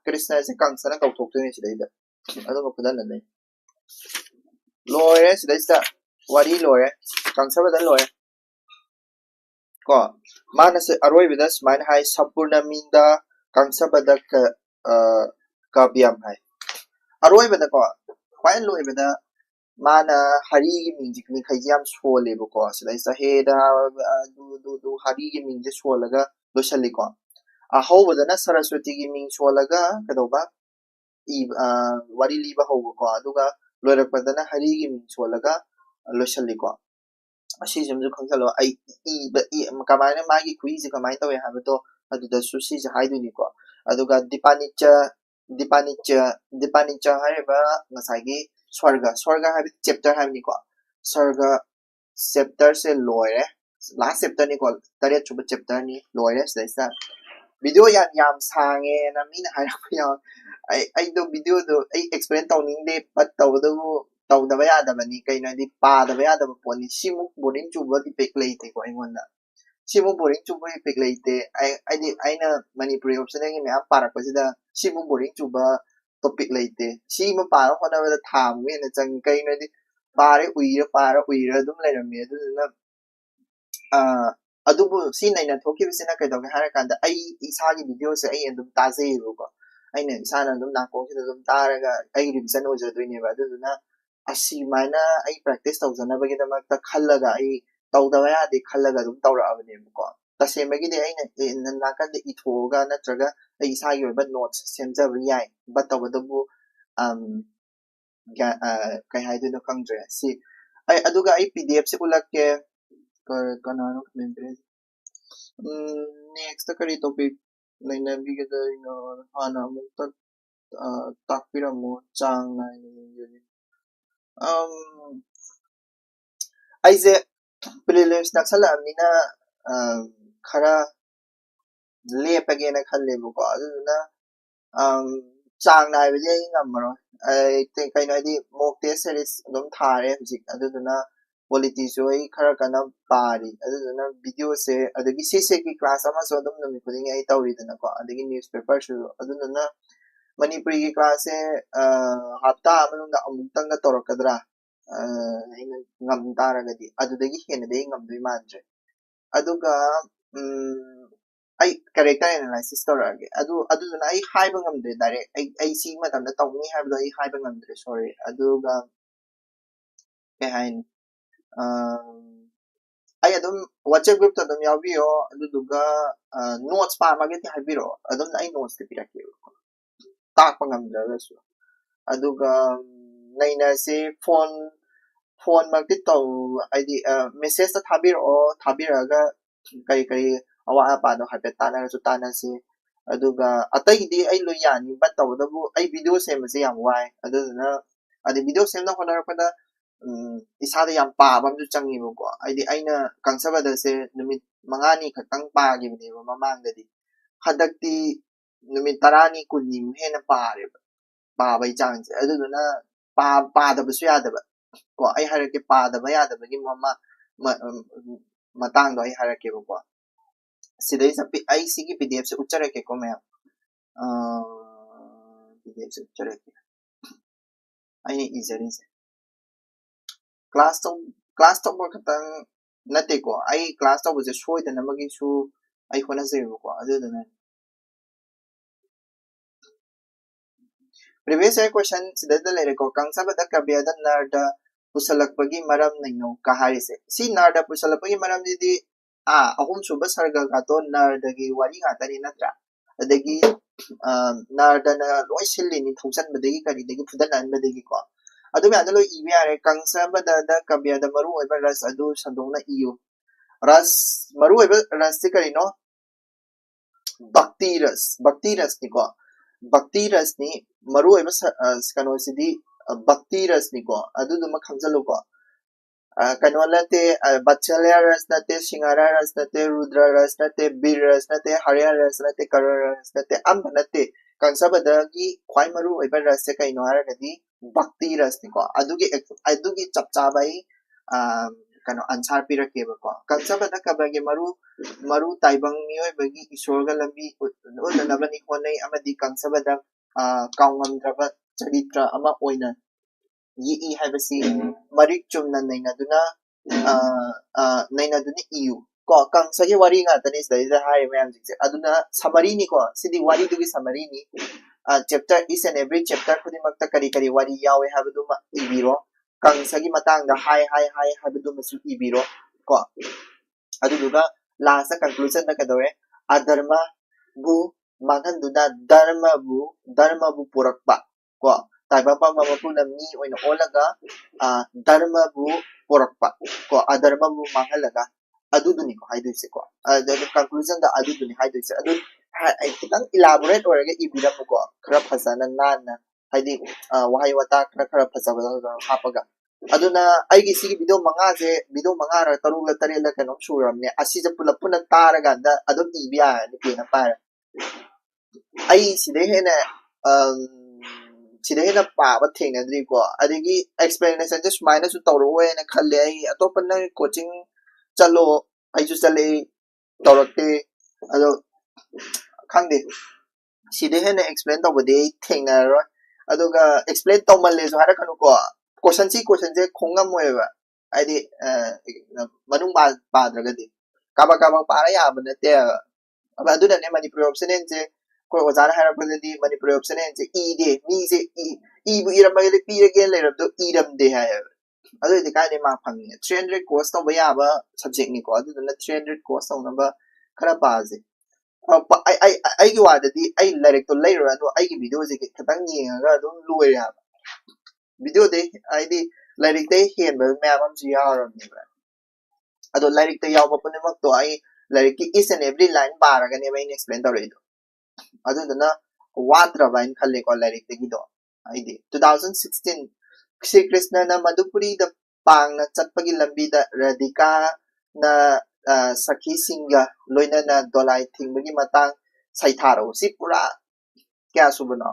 ꯀ꯭ꯔꯤꯁꯅꯁꯦ ꯀꯪꯁꯅ ꯀꯧꯊꯣꯛꯇꯣꯏꯅꯤ ꯁꯤꯗꯩꯗ ꯑꯗꯨꯒ ꯐꯨꯗꯠꯅꯗꯣꯏꯅꯤ ꯂꯣꯏꯔꯦ ꯁꯤꯗꯩꯁꯤꯗ ꯋꯥꯔꯤ ꯂꯣꯏꯔꯦ ꯀꯪꯁꯕꯗ ꯂꯣꯏꯔꯦ ꯀꯣ ꯃꯥꯅꯁꯦ ꯑꯔꯣꯏꯕꯗ ꯁꯨꯃꯥꯏꯅ ꯍꯥꯏ ꯁꯝꯄꯨꯔꯅꯃꯤꯡꯗ ꯀꯪꯁꯕꯗ ꯀꯥꯕ꯭ꯌꯝ ꯍꯥꯏ ꯑꯔꯣꯏꯕꯗꯀꯣ ꯈ꯭ꯋꯥꯏ ꯂꯣꯏꯕꯗ ꯃꯥꯅ ꯍꯔꯤꯒꯤ ꯃꯤꯡꯁꯦ ꯃꯤꯈꯩꯁꯦ ꯌꯥꯝ ꯁꯣꯜꯂꯦꯕꯀꯣ ꯁꯤꯗꯩꯁꯤꯗ ꯍꯦꯗ ꯑꯗꯨ ꯍꯔꯤꯒꯤ ꯃꯤꯡꯁꯦ ꯁꯣꯜꯂꯒ ꯂꯣꯏꯁꯜꯂꯤꯀꯣ ꯑꯍꯧꯕꯗꯅ ꯁꯔꯁꯋꯇꯤꯒꯤ ꯃꯤꯡ ꯁꯣꯜꯂꯒ ꯀꯩꯗꯧꯕ ꯋꯥꯔꯤ ꯂꯤꯕ ꯍꯧꯕꯀꯣ ꯑꯗꯨꯒ ꯂꯣꯏꯔꯛꯄꯗꯅ ꯍꯔꯤꯒꯤ ꯃꯤꯡ ꯁꯣꯜꯂꯒ ꯂꯣꯏꯁꯜꯂꯤꯀꯣ ꯑꯁꯤꯁꯤꯃꯁꯨ ꯈꯪꯖꯜꯂꯣ ꯑꯩ ꯀꯃꯥꯏꯅ ꯃꯥꯒꯤ ꯈꯨꯏꯁꯦ ꯀꯃꯥꯏꯅ ꯇꯧꯋꯦ ꯍꯥꯏꯕꯗꯣ ꯑꯗꯨꯗꯁꯨ ꯁꯤꯁꯦ ꯍꯥꯏꯗꯣꯏꯅꯤꯀꯣ ꯑꯗꯨꯒ ꯗꯤꯄꯥꯅꯤꯆ ꯍꯥꯏꯔꯤꯕ ꯉꯁꯥꯏꯒꯤ ꯁ꯭ꯋꯔꯒ ꯍꯥꯏꯕꯗꯤ ꯆꯦꯞꯇꯔ ꯍꯥꯏꯕꯅꯤꯀꯣ ꯁ꯭ꯋꯔꯒ ꯆꯦꯞꯇꯔꯁꯦ ꯂꯣꯏꯔꯦ ꯂꯥꯁ ꯆꯦꯞꯇꯔꯅꯤꯀꯣ 8th ꯁꯨꯕ ꯆꯦꯞꯇꯔꯅꯤ ꯂꯣꯏꯔꯦ ꯁꯤꯗꯩꯁꯤꯗ ꯚꯤꯗꯤꯑꯣ ꯌꯥꯝ ꯁꯥꯡꯉꯦꯅ ꯃꯤꯅ ꯍꯥꯏꯔꯛꯄ ꯌꯥꯎꯋꯦ ꯑꯩꯗꯣ ꯚꯤꯗꯤꯑꯣꯗꯣ ꯑꯩ ꯑꯦꯛꯁꯄ꯭ꯂꯦꯟ ꯇꯧꯅꯤꯡꯗꯦ ꯕꯠ ꯇꯧꯕꯗꯕꯨ ꯇꯧꯗꯕ ꯌꯥꯗꯕꯅꯤ ꯀꯩꯅꯣ ꯍꯥꯏꯗꯤ ꯄꯥꯗꯕ ꯌꯥꯗꯕ ꯄꯣꯠꯅꯤ ꯁꯤꯃꯨꯛ ꯕꯣꯔꯤꯡ ꯆꯨꯕ ꯏꯐꯦꯛ ꯂꯩꯇꯦꯀꯣ ꯑꯩꯉꯣꯟꯗ ꯁꯤꯃꯨꯛ ꯕꯣꯔꯤꯡ ꯆꯨꯕ ꯏꯐꯦꯛ ꯂꯩꯇꯦ ꯍꯥꯏꯗꯤ ꯑꯩꯅ ꯃꯅꯤꯄꯨꯔꯤ ꯑꯣꯞꯁꯅꯦꯜꯒꯤ ꯃꯌꯥꯝ ꯄꯥꯔꯛꯄꯁꯤꯗ ꯁꯤꯃꯨꯛ ꯕꯣꯔꯤꯡ ꯆꯨꯕ ꯇꯣꯄꯤꯛ ꯂꯩꯇꯦ ꯁꯤꯃ ꯄꯥꯅ ꯍꯣꯠꯅꯕꯗ ꯊꯥ ꯑꯃꯨꯛ ꯍꯦꯟꯅ ꯆꯪꯉꯤ ꯀꯩꯅꯣ ꯍꯥꯏꯗꯤ ꯄꯥꯔ ꯎꯏꯔ ꯑꯗꯨꯝ ꯂꯩꯔꯝꯃꯦ ꯑꯗꯨꯗꯨꯅ ꯑꯗꯨꯕꯨ ꯁꯤ ꯅꯩꯅ ꯊꯣꯛꯈꯤꯕꯁꯤꯅ ꯀꯩꯗꯧꯒꯦ ꯍꯥꯏꯔꯀꯥꯟꯗ ꯑꯩ ꯏꯁꯥꯒꯤ ꯚꯤꯗꯤꯑꯣꯁꯦ ꯑꯩ ꯑꯗꯨꯝ ꯇꯥꯖꯩꯌꯦꯕꯀꯣ ꯑꯩꯅ ꯏꯁꯥꯅ ꯑꯗꯨꯝ ꯅꯥꯀꯣꯡꯁꯤꯗ ꯑꯗꯨꯝ ꯇꯥꯔꯒ ꯑꯩ ꯔꯤꯚꯤꯖꯟ ꯑꯣꯏꯖꯗꯣꯏꯅꯦꯕ ꯑꯗꯨꯗꯨꯅ ꯑꯁꯤꯃꯥꯏꯅ ꯑꯩ ꯄ꯭ꯔꯦꯛꯇꯤꯁ ꯇꯧꯖꯅꯕꯒꯤꯗꯃꯛꯇ ꯈꯜꯂꯒ ꯑꯩ ꯇꯧꯗꯕ ꯌꯥꯗꯦ ꯈꯜꯂꯒ ꯑꯗꯨꯝ ꯇꯧꯔꯛꯑꯕꯅꯦꯕꯀꯣ ꯇꯁꯦꯡꯕꯒꯤꯗꯤ ꯑꯩꯅ ꯅꯥꯀꯟꯗ ꯏꯊꯣꯛꯑꯒ ꯅꯠꯇ꯭ꯔꯒ ꯑꯩ ꯏꯁꯥꯒꯤ ꯑꯣꯏꯕ ꯅꯣꯠꯁ ꯁꯦꯝꯖꯕ ꯌꯥꯏ ꯕꯠ ꯇꯧꯕꯇꯕꯨ ꯀꯩ ꯍꯥꯏꯗꯣꯏꯅꯣ ꯈꯪꯗ꯭ꯔꯦ ꯁꯤ ꯑꯩ ꯑꯗꯨꯒ ꯑꯩ PDF ꯁꯦ ꯎꯠꯂꯛꯀꯦ ꯀꯅꯥꯅꯣ ꯀꯃꯦꯟ ꯄꯤꯔꯛꯏꯁꯦ ꯅꯦꯛꯁꯇ ꯀꯔꯤ ꯇꯣꯄꯤꯛ ꯅꯩꯅꯕꯤꯒꯗꯣꯏꯅꯣ ꯍꯥꯟꯅ ꯑꯃꯨꯛꯇ ꯇꯥꯛꯄꯤꯔꯝꯃꯣ ꯆꯥꯡ ꯅꯥꯏꯅ ꯌꯦꯡꯖꯒꯦ ꯑꯩꯁꯦ ꯄ꯭ꯔꯤꯂꯤꯝꯁ ꯅꯛꯁꯜꯂꯛꯑꯕꯅꯤꯅ ꯈꯔ ꯂꯦꯞꯄꯒꯦꯅ ꯈꯜꯂꯦꯕꯀꯣ ꯑꯗꯨꯗꯨꯅ ꯆꯥꯡ ꯅꯥꯏꯕꯗꯤ ꯑꯩ ꯉꯝꯃꯔꯣꯏ ꯀꯩꯅꯣ ꯍꯥꯏꯗꯤ ꯃꯣꯛ ꯇꯦꯁ ꯁꯦꯔꯤꯁ ꯑꯗꯨꯝ ꯊꯥꯔꯦ ꯍꯧꯖꯤꯛ ꯑꯗꯨꯗꯨꯅ ꯄꯣꯂꯤꯇꯤꯁꯨ ꯑꯩ ꯈꯔ ꯀꯟꯅ ꯄꯥꯔꯤ ꯑꯗꯨꯗꯨꯅ ꯚꯤꯗꯤꯑꯣꯁꯦ ꯑꯗꯒꯤ ꯁꯤꯁꯦꯒꯤ ꯀ꯭ꯂꯥꯁ ꯑꯃꯁꯨ ꯑꯗꯨꯝ ꯅꯨꯃꯤꯠ ꯈꯨꯗꯤꯡꯒꯤ ꯑꯩ ꯇꯧꯔꯤꯗꯅꯀꯣ ꯑꯗꯒꯤ ꯅ꯭ꯌꯨꯁꯄꯦꯄꯔꯁꯨ ꯑꯗꯨꯗꯨꯅ ꯃꯅꯤꯄꯨꯔꯤꯒꯤ ꯀ꯭ꯂꯥꯁꯁꯦ ꯍꯞꯇꯥ ꯃꯅꯨꯡꯗ ꯑꯃꯨꯛꯇꯪꯒ ꯇꯧꯔꯛꯀꯗ꯭ꯔꯥ ꯑꯩꯅ ꯉꯝ ꯇꯥꯔꯒꯗꯤ ꯑꯗꯨꯗꯒꯤ ꯍꯦꯟꯅꯗꯤ ꯑꯩ ꯉꯝꯗꯣꯏ ꯃꯥꯟꯗ꯭ꯔꯦ ꯑꯗꯨꯒ ꯑꯩ ꯀꯦꯔꯦꯛꯇꯔ ꯑꯦꯅꯥꯂꯥꯏꯁꯤꯁ ꯇꯧꯔꯛꯑꯒꯦ ꯑꯗꯨꯗꯨꯅ ꯑꯩ ꯍꯥꯏꯕ ꯉꯝꯗ꯭ꯔꯦ ꯗꯥꯏꯔꯦꯛ ꯑꯩ ꯁꯤ ꯃꯇꯝꯗ ꯇꯧꯅꯤ ꯍꯥꯏꯕꯗꯣ ꯑꯩ ꯍꯥꯏꯕ ꯉꯝꯗ꯭ꯔꯦ ꯁꯣꯔꯤ ꯑꯗꯨꯒ ꯀꯩ ꯍꯥꯏꯅꯤ ꯑꯩ ꯑꯗꯨꯝ ꯋꯥꯆꯦꯞ ꯒ꯭ꯔꯨꯞꯇ ꯑꯗꯨꯝ ꯌꯥꯎꯕꯤꯌꯣ ꯑꯗꯨꯗꯨꯒ ꯅꯣꯠꯁ ꯄꯥꯝꯃꯒꯗꯤ ꯍꯥꯏꯕꯤꯔꯛꯑꯣ ꯑꯗꯨꯝ ꯑꯩ ꯅꯣꯠꯁꯇꯤ ꯄꯤꯔꯛꯀꯦꯕꯀꯣ ꯇꯥꯛꯄ ꯉꯝꯗ꯭ꯔꯒꯁꯨ ꯑꯗꯨꯒ ꯅꯩꯅꯁꯤ ꯐꯣꯟꯃꯛꯇꯤ ꯇꯧ ꯍꯥꯏꯗꯤ ꯃꯦꯁꯦꯖꯇ ꯊꯥꯕꯤꯔꯛꯑꯒ ꯀꯔꯤ ꯑꯋꯥꯠ ꯑꯄꯥꯗꯣ ꯍꯥꯏꯐꯦꯠ ꯇꯥꯟꯅꯔꯁꯨ ꯇꯥꯟꯅꯁꯤ ꯑꯗꯨꯒ ꯑꯇꯩꯗꯤ ꯑꯩ ꯂꯣꯏ ꯌꯥꯅꯤ ꯕꯠ ꯇꯧꯕꯇꯕꯨ ꯑꯩ ꯚꯤꯗꯤꯑꯣ ꯁꯦꯝꯕꯁꯦ ꯌꯥꯝ ꯋꯥꯏ ꯑꯗꯨꯗꯨꯅ ꯑꯗꯩ ꯚꯤꯗꯤꯑꯣ ꯁꯦꯝꯅ ꯍꯣꯠꯅꯔꯛꯄꯗ ꯏꯁꯥꯗ ꯌꯥꯝ ꯄꯥꯕ ꯑꯃꯁꯨ ꯆꯪꯉꯦꯕꯀꯣ ꯍꯥꯏꯗꯤ ꯑꯩꯅ ꯀꯪꯁꯕꯗꯁꯦ ꯅꯨꯃꯤꯠ 5ꯅꯤ ꯈꯛꯇꯪ ꯄꯥꯈꯤꯕꯅꯦꯕ ꯃꯃꯥꯡꯗꯗꯤ ꯍꯟꯗꯛꯇꯤ ꯅꯨꯃꯤꯠ 10ꯅꯤ 20ꯅꯤꯃꯨꯛ ꯍꯦꯟꯅ ꯄꯥꯔꯦꯕ ꯄꯥꯕꯩ ꯆꯥꯡꯁꯦ ꯑꯗꯨꯗꯨꯅ ꯄꯥꯗꯕꯁꯨ ꯌꯥꯗꯕ ꯀꯣ ꯑꯩ ꯍꯥꯏꯔꯛꯀꯦ ꯄꯥꯗꯕ ꯌꯥꯗꯕꯒꯤ ꯃꯇꯥꯡꯗꯣ ꯑꯩ ꯍꯥꯏꯔꯛꯀꯦꯕꯀꯣ ꯁꯤꯗꯩꯁꯤꯗ ꯑꯩ ꯁꯤꯒꯤ PDF ꯁꯦ ꯎꯠꯆꯔꯛꯀꯦꯀꯣ ꯃꯌꯥꯝ PDF ꯁꯦ ꯎꯠꯆꯔꯛꯀꯦ ꯑꯩꯅ ꯏꯖꯔꯤꯁꯦ ꯀ꯭ꯂꯥꯁ ꯇꯧꯕ ꯈꯛꯇꯪ ꯅꯠꯇꯦꯀꯣ ꯑꯩ ꯀ꯭ꯂꯥꯁ ꯇꯧꯕꯁꯦ ꯁꯣꯏꯗꯅꯕꯒꯤꯁꯨ ꯑꯩ ꯍꯣꯠꯅꯖꯩꯕꯀꯣ ꯑꯗꯨꯗꯨꯅ ꯄ꯭ꯔꯤꯚꯤꯌꯁ ꯏꯌꯔ ꯀꯣꯏꯁꯟ ꯁꯤꯗ ꯂꯩꯔꯦꯀꯣ ꯀꯪꯁꯕꯗ ꯀꯕ꯭ꯌꯗ ꯅꯔꯗ ꯄꯨꯁꯜꯂꯛꯄꯒꯤ ꯃꯔꯝ ꯅꯩꯅꯧ ꯀ ꯍꯥꯏꯔꯤꯁꯦ ꯁꯤ ꯅꯔꯗ ꯄꯨꯁꯜꯂꯛꯄꯒꯤ ꯃꯔꯝꯁꯤꯗꯤ ꯑꯍꯨꯝꯁꯨꯕ ꯁꯔꯒꯒꯥꯇꯣ ꯅꯔꯗꯒꯤ ꯋꯥꯔꯤ ꯉꯥꯛꯇꯅꯤ ꯅꯠꯇ꯭ꯔꯥ ꯑꯗꯒꯤ ꯅꯔꯗꯅ ꯂꯣꯏ ꯁꯤꯜꯂꯤꯅꯤ ꯊꯧꯁꯟꯕꯗꯒꯤ ꯀꯔꯤꯗꯒꯤ ꯐꯨꯗꯠꯅꯍꯟꯕꯗꯒꯤꯀꯣ ꯑꯗꯨ ꯃꯌꯥꯝꯗꯣ ꯂꯣꯏ ꯏꯕ ꯌꯥꯔꯦ ꯀꯪꯁꯕꯗ ꯀꯕ꯭ꯌꯗ ꯃꯔꯨꯑꯣꯏꯕ ꯔꯁ ꯑꯗꯨ ꯁꯟꯗꯣꯛꯅ ꯏꯌꯨ ꯃꯔꯨꯑꯣꯏꯕ ꯔꯁꯁꯤ ꯀꯔꯤꯅꯣ ꯚꯛꯇꯤ ꯔꯁꯅꯤꯀꯣ ꯚꯛꯇꯤ ꯔꯁꯅꯤ ꯃꯔꯨꯑꯣꯏꯕ ꯀꯩꯅꯣꯁꯤꯗꯤ ꯚꯛꯇꯤ ꯔꯁꯅꯤꯀꯣ ꯑꯗꯨꯗꯨꯃ ꯈꯪꯖꯜꯂꯨꯀꯣ ꯀꯩꯅꯣ ꯅꯠꯇꯦ ꯕꯠꯁꯜꯌ ꯔꯁ ꯅꯠꯇꯦ ꯁꯤꯡꯍꯥꯔꯥ ꯔꯁ ꯅꯠꯇꯦ ꯔꯨद्र रस नते बीर रस नते हरिया रस नते करुण रस नते अम्ब नते कंसबदगी ख्वाई मरु ओइबा रस से कइनो हारगदी भक्ति रस निको अदुगी चपचाबाई कनो आंसर पिरकेबको कंसबद कबगे मरु ताइबंग मियोइबगी ईश्वरगा लंबी उन्ननबनी होनै अमदी कंसबद काउंगमद्रब चरित्र अमा ओइना yi हाइबसी मरिक चुमना नैनादुना इयु को कंसगे वारी ngaतनी सदैदा हाय मैम जिसे अदुना समरी नि को सिदी वारी दुगी समरी नि चैप्टर इस एंड एवरी चैप्टर खुदी मक्ता करी करी वारी यावे हाबदुमा इबिरो कंसगी मतांग हाय हाबदुमा सु इबिरो को अदुदुगा लास्ट कंक्लूजन द कदोरे अधर्म बु मांगनदुना धर्म बु पुरकपा को ताइबापा ममपुना मी ओइना ओलगा धर्म बु पुरकपा को अधर्म बु मांगलगा अदुदुनी को हाइदुइसे को कंक्लूजन द अदुदुनी हाइदुइसे अदु खितंग इलाबोरेट ओरगे इबिरमुको खरा फसना नाना हाइदि वहाय वता खरा फसबदा हापगा अदुना आइगी सिगी वीडियो मंगा र तरुला तरेला कनो सुरमने असिजे पुलप पुना तारगांदा अदुम इबिया नि पेना पार आई सिदे हेना पाबा थेंगनद्रिको अदगी एक्सप्लेनेशन से सुमाइना सु तौरोएना खल्ले आई अतोपन कोचिंग चलो आइसु चले तौरते अदो खंदे सिदे हेना एक्सप्लेन तौबदे थेंगनरो अदुगा एक्सप्लेन तौमल्ले सु हारकनुको क्वेश्चन से खोंगमोएबा आइदि मनुंग पाद्रगदि काबा पारा याबा नते अब अदुदने मणिपुरी ऑप्शन से कोई ओजाना हारपदि मणिपुरी ऑप्शन से इदे मीसे इबु इरमगले पीरगे लेरबदो इरमदे हाय अदुदि काइदे मा फंगने 300 कोर्स तौबा याबा सब्जेक्ट निको अदुदना 300 कोर्स तौनबा खरा पाजे ꯑꯩꯒꯤ ꯋꯥꯗꯗꯤ ꯑꯩ ꯂꯥꯏꯔꯤꯛꯇꯣ ꯂꯩꯔꯨꯔ ꯑꯗꯣ ꯑꯩꯒꯤ ꯚꯤꯗꯤꯑꯣꯁꯦ ꯈꯤꯇꯪ ꯌꯦꯡꯉꯒ ꯑꯗꯨꯝ ꯂꯣꯏꯔꯦ ꯍꯥꯏꯕ ꯚꯤꯗꯤꯑꯣꯗꯩ ꯍꯥꯏꯗꯤ ꯂꯥꯏꯔꯤꯛꯇꯩ ꯍꯦꯟꯕ ꯃꯌꯥꯝ ꯑꯃꯁꯨ ꯌꯥꯎꯔꯕꯅꯦꯕ ꯑꯗꯣ ꯂꯥꯏꯔꯤꯛꯇ ꯌꯥꯎꯕ ꯄꯨꯝꯅꯃꯛꯇꯣ ꯑꯩ ꯂꯥꯏꯔꯤꯛꯀꯤ ꯏꯁ ꯑꯦꯟ ꯑꯦꯚ꯭ꯔꯤ ꯂꯥꯏꯟ ꯄꯥꯔꯒꯅꯦꯕ ꯑꯩꯅ ꯑꯦꯛꯁꯄ꯭ꯂꯦꯟ ꯇꯧꯔꯛꯏꯗꯣ ꯑꯗꯨꯗꯨꯅ ꯋꯥꯠꯇ꯭ꯔꯕ ꯍꯥꯏꯅ ꯈꯜꯂꯦꯀꯣ ꯂꯥꯏꯔꯤꯛꯇꯒꯤꯗꯣ ꯍꯥꯏꯗꯤ 2016 ꯁ꯭ꯔꯤ ꯀ꯭ꯔꯤꯁꯅꯅ ꯃꯙꯨꯄꯨꯔꯤꯗ ꯄꯥꯡꯅ ꯆꯠꯄꯒꯤ ꯂꯝꯕꯤꯗ ꯔꯥꯙꯤꯀꯥꯅ ꯁꯈꯤꯁꯤꯡꯒ ꯂꯣꯏꯅꯅ ꯗꯣꯂꯥꯏ ꯊꯤꯡꯕꯒꯤ ꯃꯇꯥꯡ ꯁꯩꯊꯥꯔꯛꯎ ꯁꯤ ꯄꯨꯔꯥ ꯀꯌꯥ ꯁꯨꯕꯅꯣ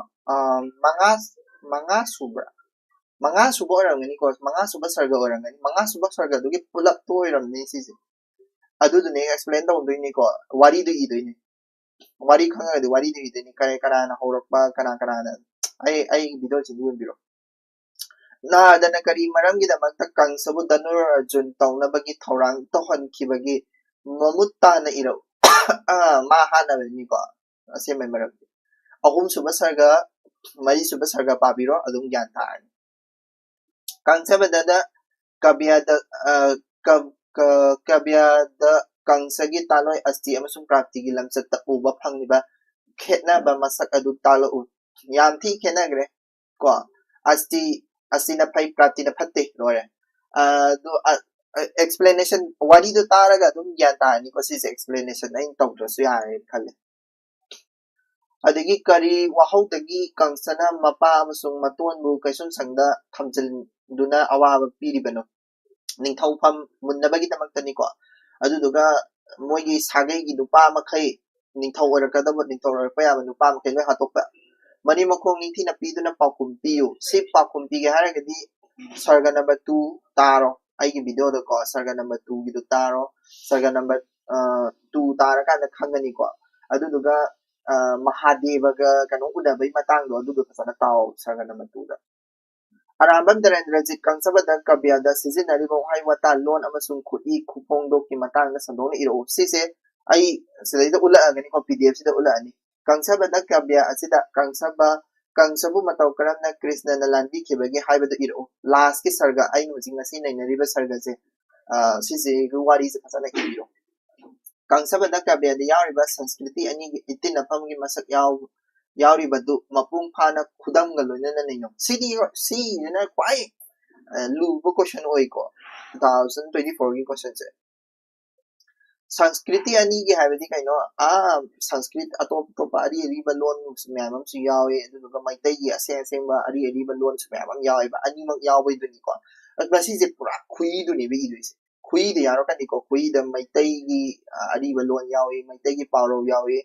ꯃꯉꯥ ꯁꯨꯕ꯭ꯔꯥ ꯃꯉꯥ ꯁꯨꯕ ꯑꯣꯏꯔꯝꯒꯅꯤꯀꯣ ꯃꯉꯥ ꯁꯨꯕ ꯁꯔꯒ ꯑꯣꯏꯔꯝꯒꯅꯤ ꯃꯉꯥ ꯁꯨꯕ ꯁꯔꯒꯗꯨꯒꯤ ꯄꯨꯂꯞꯇꯣ ꯑꯣꯏꯔꯝꯅꯤ ꯁꯤꯁꯦ ꯑꯗꯨꯗꯨꯅꯦ ꯑꯦꯛꯁꯄ꯭ꯂꯦꯟ ꯇꯧꯗꯣꯏꯅꯤꯀꯣ ꯋꯥꯔꯤꯗꯨ ꯏꯗꯣꯏꯅꯤ wari khanga di wari di ni kare karana horokpa kana karana ai video chi yembiro na dana kari maram gi damakta kangsabu danur arjun tawna bagi thorang tohon khibagi mamutta na iro ma hana ni ko ase mai maram ahum suba sarga mari suba sarga pabiro adum gyan tar kangsabu dada kabyada kabyada kangsagi taloi asti amasung prapti gi lamchatta uba phangniba khetnaba masak adu talo yam thi khenagre ko astina phai prapti na phatte lore do explanation wari do taraga dum gyan ta ni ko sis explanation ain tawdrasu yare khale adagi kari wahaudagi kangsana mapa amasung matonbu kaisum sangda thamjil duna awaba piribano ningthaupham munnabagi damaktani ko aduduga moigi sagai gi nupa makhai ningthau orakadaba ningthau orakpa yaba nupa makhai loi hatokpa mani makhong ningthina piduna pakum piyu si pakum pige haragadi sarga number 2 taro aigi video da ko sarga number 2 gi du taro sarga number 2 tara kana khangani ko aduduga mahadeva ga kanu udabai matang do adudu fasana taw sarga number 2 da Arambam Darendrajit Kangsabada Kabyada Sizinaribo Haiwata Lon Amasung Kudi Kupongdo ki matang na sandong iro sise ay sila ito ula gani ko PDF sida ula ni Kangsabada Kabya asida Kangsabu mataw karam na Krishna na landi kibagi haibada iro last ki sarga ay nujing na sinay na riba sarga se sise guwari sa pasana iro Kangsabada Kabya da yaw Sanskriti ani itin na pamgi masak yauribadu mapung phana khudamga loinana naino si na kwai luba question oiko 2024 gi question se Sanskriti ani gi habidi kaino Sanskrit atop to ari riba lon myamam su yawe aduga maitai gi ase asemba ari riba lon su myamam yawe ba ani mak yawe duni ko agba si je pura khui duni bi iduise khui de yaro kan ko khui da maitai gi ari ba lon yawe maitai gi paro yawe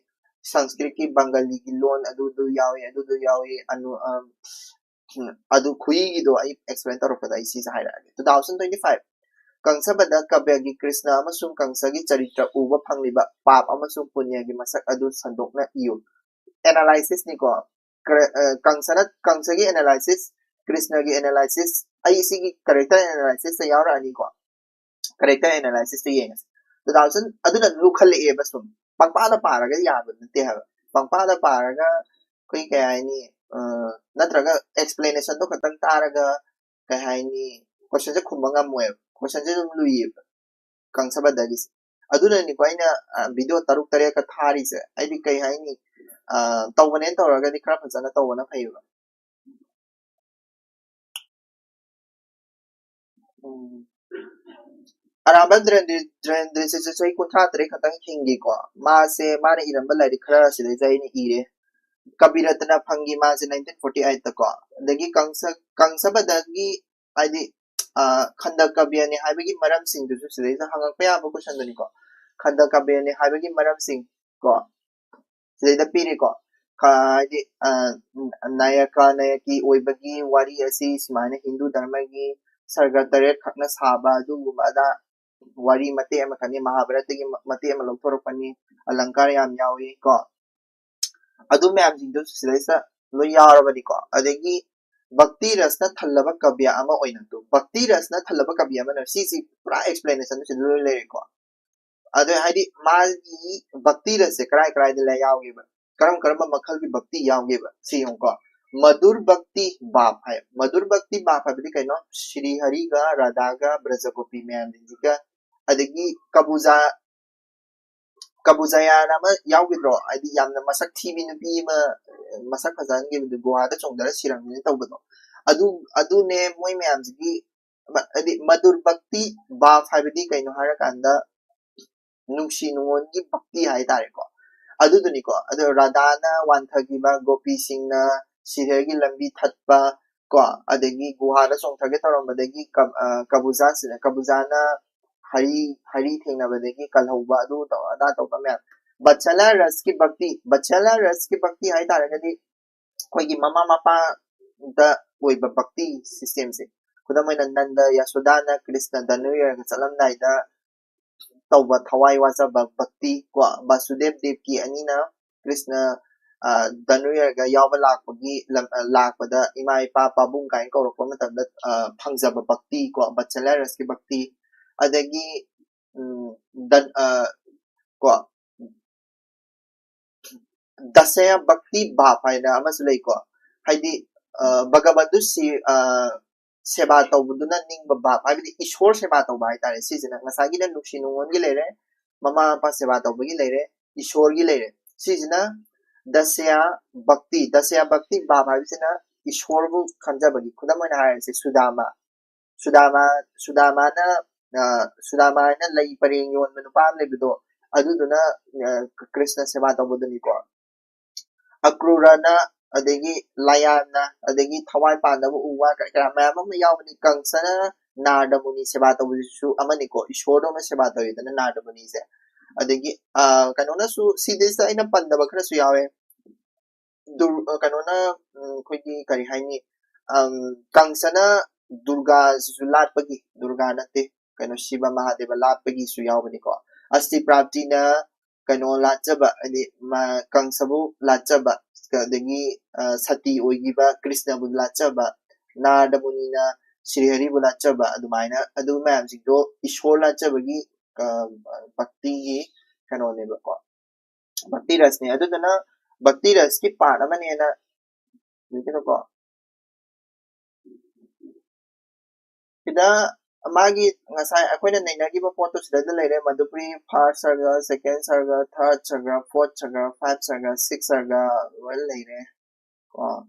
Sanskrit ki Bengali ki loan adu yawe adu khui gi do ai explain taro pada isi sa haira 2025 Kangsabada Kabyagi Krishna amasung Kangsagi charitra uba phangliba pap amasung punya gi masak adu sandokna iyo analysis ni ko Kangsagi analysis Krishna gi analysis ai isi gi character analysis sa yawra ani ko character analysis to yengas 2000 aduna lukhal e basum pangpada paraga yaba nte ha pangpada paraga koi kaya ni natraga explanation to katang taraga kaya ni question se khumanga moe question se dum lui kang sabadagis aduna ni ko aina video taruk tare ka thari se ai bi kai hai ni tawbanen tawraga di khara phajana tawbana phaiba Arambam Drendra se sai kuntra tare katang hingi ko ma se mane iramba lai khara se dai ni ire Kabiratna Phangi Mas in 1948 ta ko dagi Kangsabadagi aidi Khanda Kabyani haibagi maram sing du sidai sa hangak pa yaba ko sandani ko Khanda Kabyani haibagi maram sing ko sidai da piri ko aidi nayaki oibagi wari asi smana Hindu dharma gi sarga tare khakna saba du gumada wari mate ama kani Mahabharata gi mate ama lokthorapani alankar yam yawi ko adu ma'am जिंदु सिलाइसा लो यारबनी को अदेगी भक्ति रसना थल्लबा कव्य अमा ओइना तो भक्ति रसना थल्लबा कव्य अमा सी पूरा explanation से लो ले को अदे हाइदी मागी भक्ति रस से कराय कराय दे ले यावगे बा करम मखल की भक्ति यावगे बा सी को मधुर भक्ति बाप है मधुर भक्ति बाप है बदि कइनो श्री हरि गा राधा गा ब्रज गोपी मैम जी का अदेगी kabuzayana ama yaugidro adi yamna masak tv nupi ma masak fazangi guhada chongdara sirangni tawbado adu ne moi mayamsigi adi madur bhakti ba habidi kaino harakanda nungsi nungongi bhakti haitare ko aduduniko adu radana wanthagi ba gopi singna siregi lambi thatpa ko adagi guhada chongthage tarambadagi kabuzana hari थेंगनबदगी कलहौबा अदु तो अदा तो कमे बचला रस की भक्ति हाय तारगदी कोई ममा मपा द कोई भक्ति सिस्टम से खुदा मैं नंद यशोदाना कृष्ण धनुय चलम नाइदा तौबा थवाई वाजा भक्ति को वासुदेव देव की अनीना कृष्ण धनुय गा याव लाकपगी लाकपदा इमा इपा पाबुंग काइन कौरप मतबद फंगजब भक्ति को बचला रस की भक्ति adagi ko dasaya bhakti bhap haina amasu lei ko haidi bhagavadu seba tawbuduna ningba bhap haidi ishwar seba tawba haitare sisina ngasagi na nuksi nungon gi lere mama pa seba tawba gi lere ishwar gi lere sisina dasaya bhakti bhap haisina ishwar bu khanjabagi khudamana haise sudama na Sudama na lay pareng yon manupam lebido aduduna Krishna seba tawbuduni ko akrura na adagi layana adagi thawai pandaba uwa ka mayam ma yawni kangsana nardamuni seba tawbusu amani ko ishoro na seba tawidana nardamuni se adagi kanona su sidesa ina pandaba khara su yawe kanona khoigi kari haini kangsana durga zulatpagi durga nate kano Shiva Mahadeva lapagi su yawbani ko asti prapti na kano lachaba ani kangsabu lachaba kadagi sati oigiba Krishna bu lachaba nardamuni na Sri Hari bu lachaba adumaina adu mayam jingdo ishwar lachabagi bhakti gi kano ne ko bhakti ras ne adudana bhakti ras ki part amane na nikino ko Pida magi ngasai akoina nainagi ba photo sida leire Madhupuri first sarga second sarga third sarga fourth sarga fifth sarga sixth sarga well leire ko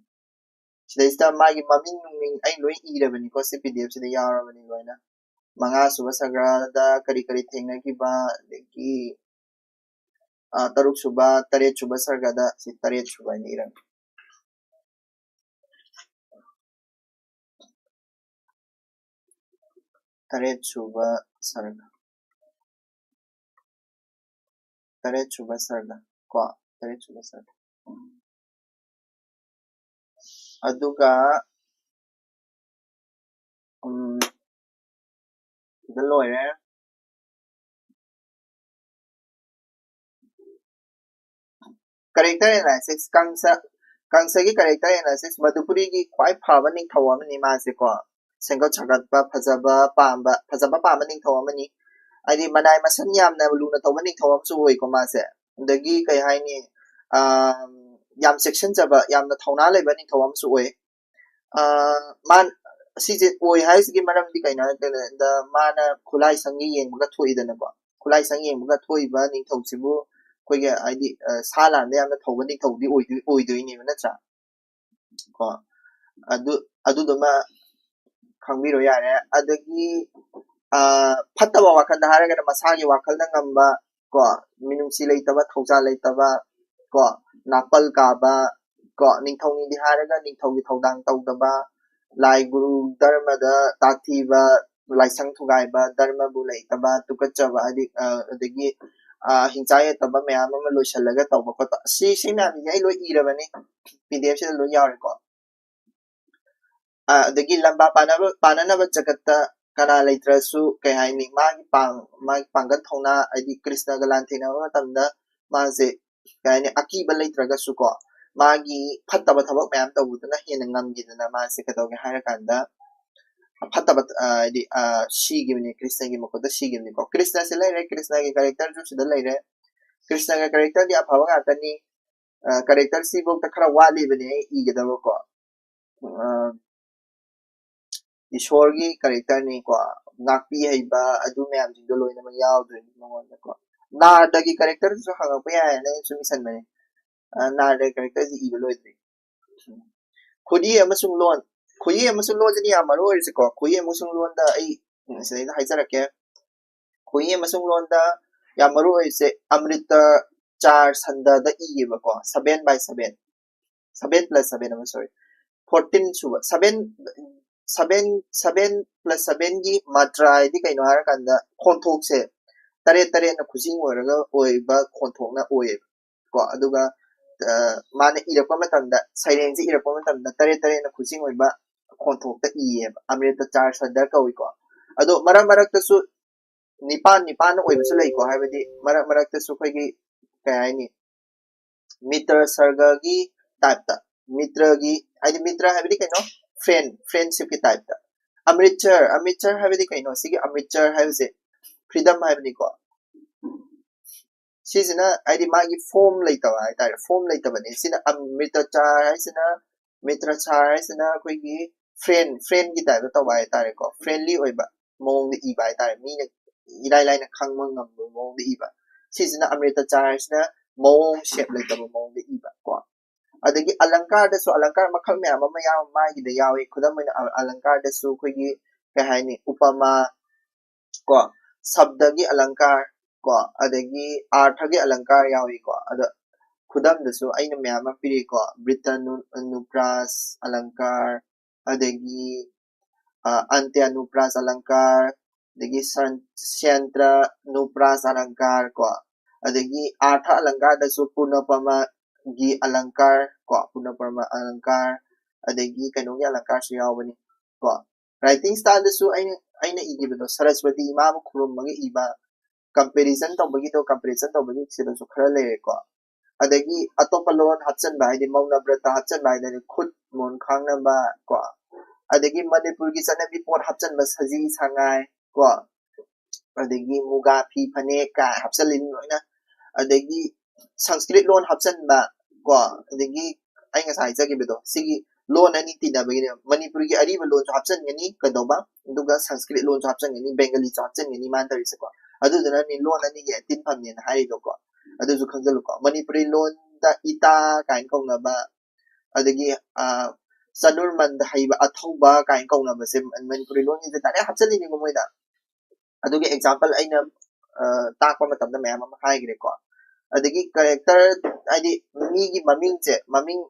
sida magi mamin ning ai loi irabani ko si pdf sida yarabani loina manga suba sarga da kari thengna ki ba ki taruk suba taret suba sarga da si taret suba ni ira taret suba sarga ko taret suba sarga aduga the lawyer character analysis kangsa ki character analysis Madhupuri ki khwai phaba ning thawa mani ma se ko sengo chagat ba phajaba pamba ning thawa mani adi manai masan yamna luna thawa ning thawa su oi ko ma se dagi kai hai ni yam section jaba yamna thauna le ba ning thawa su oi man si je oi hai si ki maram di kai na da mana khulai sangi yeng ba thoi da na ba khulai sangi yeng ba thoi ba ning thau sibu koige aidi sala ne amna thawani thawdi oidoi ni natra ko adu doma khangmiro yare adagi phattaba wakal da haraga masagi wakal da ngamba ko minumsi leitaba thauja leitaba ko napal ka ba ko ningthawni di haraga ningthawgi thawdang tawdaba lai guru dharma da tathiba laisang thugai ba dharma bu leitaba tukachaba adagi hinchai taba mayam ama loisalaga tawba ko si mayam ji ai loi irabani pdf se loi yawre ko adagi lamba pananaba jagatta kana leitrasu kai haini magi pangat thona adi Krishna ga lanthena matamda mase kai ni akiba leitraga su ko magi phattaba thabak mayam tawuduna hena ngamgidana mase kadawge harakanda phattaba di shigimni Krishna gi makoda shigimni ko Krishna se leire Krishna gi character ju sida leire Krishna ga character di aphaba ngakani character si bok ta khara wali bane igedaba ko ishwar gi character ni ko ngakpi haiba adu mayam jingdo loina ma yawdre mongon ko Nardagi character so hangakpa yae na sumi sanmane Nardagi character ji iba loidri khudi amasung loan khudi amasung loan jini ya maru oirse ko khudi amasung loan da ai sai haizarake khudi amasung loan da ya maru oirse amrita char sanda da iba ko 7 by 7 7 plus 7 am sorry 14 suba 7 plus 7 gi matra di kaino harakanda khonthok se tare tare na khusing oiraga oiba khonthok na oye ko aduga mana irakpa matamda saireng ji irakpa matamda tare tare na khusing oiba khonthok ta iye amrita char sanda kawi ko ado marak marak ta su nipan nipan oiba su lai ko haibadi marak marak ta su khoi gi kai ni mitra sarga gi type ta mitra gi haidi mitra haibadi kaino friendship ki type ta amritchar haibadi kaino sigi amritchar haibse freedom haibani ko sisina haidi magi form leitaba haitare form leitabani sina amrita char haisina mitra char haisina khoi gi friend ki type ta ba haitare ko friendly oiba mong di iba haitare mina ilai lai na khangma ngam mong di iba sisina amrita char haisina mong shape leitaba mong di iba ko adagi alankar da su alankar makhal me ama ya magi da yawi khudam mai alankar da su khoi gi kai haini upama ko sabda gi alankar ko adagi artha gi alankar yawi ko ada khudam da su aina me ama piri ko britan nupras alankar adagi ante nupras alankar adagi santra nupras alankar ko adagi artha alankar da su punapama gi alankar ko punapama alankar adagi kanu gi alankar su yawani ko writing style da su aina igibado saraswati imam khurum magi iba comparison to bagi sida su khara le ko adagi atopa lon hapchan ba haidi mauna brata hapchan ba haidi khut mon khangna ba ko adagi manipur gi sana bi pot hapchan ba saji sangai ko adagi muga phi phane ka hapchalin loina adagi sanskrit lon hapchan ba ko adagi ai nga sai jagi bedo sigi lon ani tina bagi manipur gi ari ba lon so hapchan ngani kadoba duga sanskrit lon so hapchan ngani bengali so hapchan ngani man tari se ko adudana ni lon ani ge tin phamne na hai do ko aduju khangjalu ko manipuri lon da ita kain kauna ba adagi sanur man da haiba athauba kain kauna ba se manipuri lon ni da tare hapchali ni mo da adugi example aina takpa matamda mayam ama haigre ko adagi character adi migi maming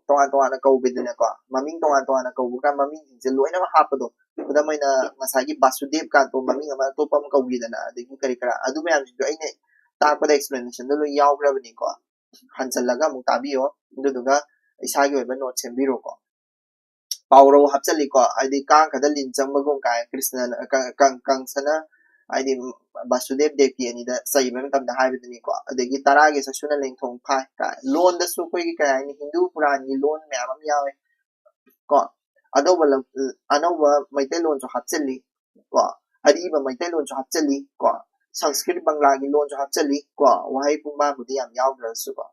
tongan tongan na kaubidina ko maming tongan tongan na kaubuka maming je loina ma hapado kuda maina masagi basudev ka to maming ama to pam kaubidana adagi kari kara adu mayam ju aina takpa da explanation do lo yawgrabani ko hanchalaga mu tabiyo nduduga isagi oiba note sembiro ko pauro hapchali ko adi kang kada linchang bagong kai krishna kang sana adi Vasudev Devi ani da sai ba tam da hai bidani ko adagi tarage sa suna leng thong phai ka lon da su koi ka ni hindu puran ni lon me am yawe ko ado ba maitai lon so hapchali ko ari ba maitai lon so hapchali ko sanskrit bangla gi lon so hapchali ko wahai pungba budi yam yaw dra su ko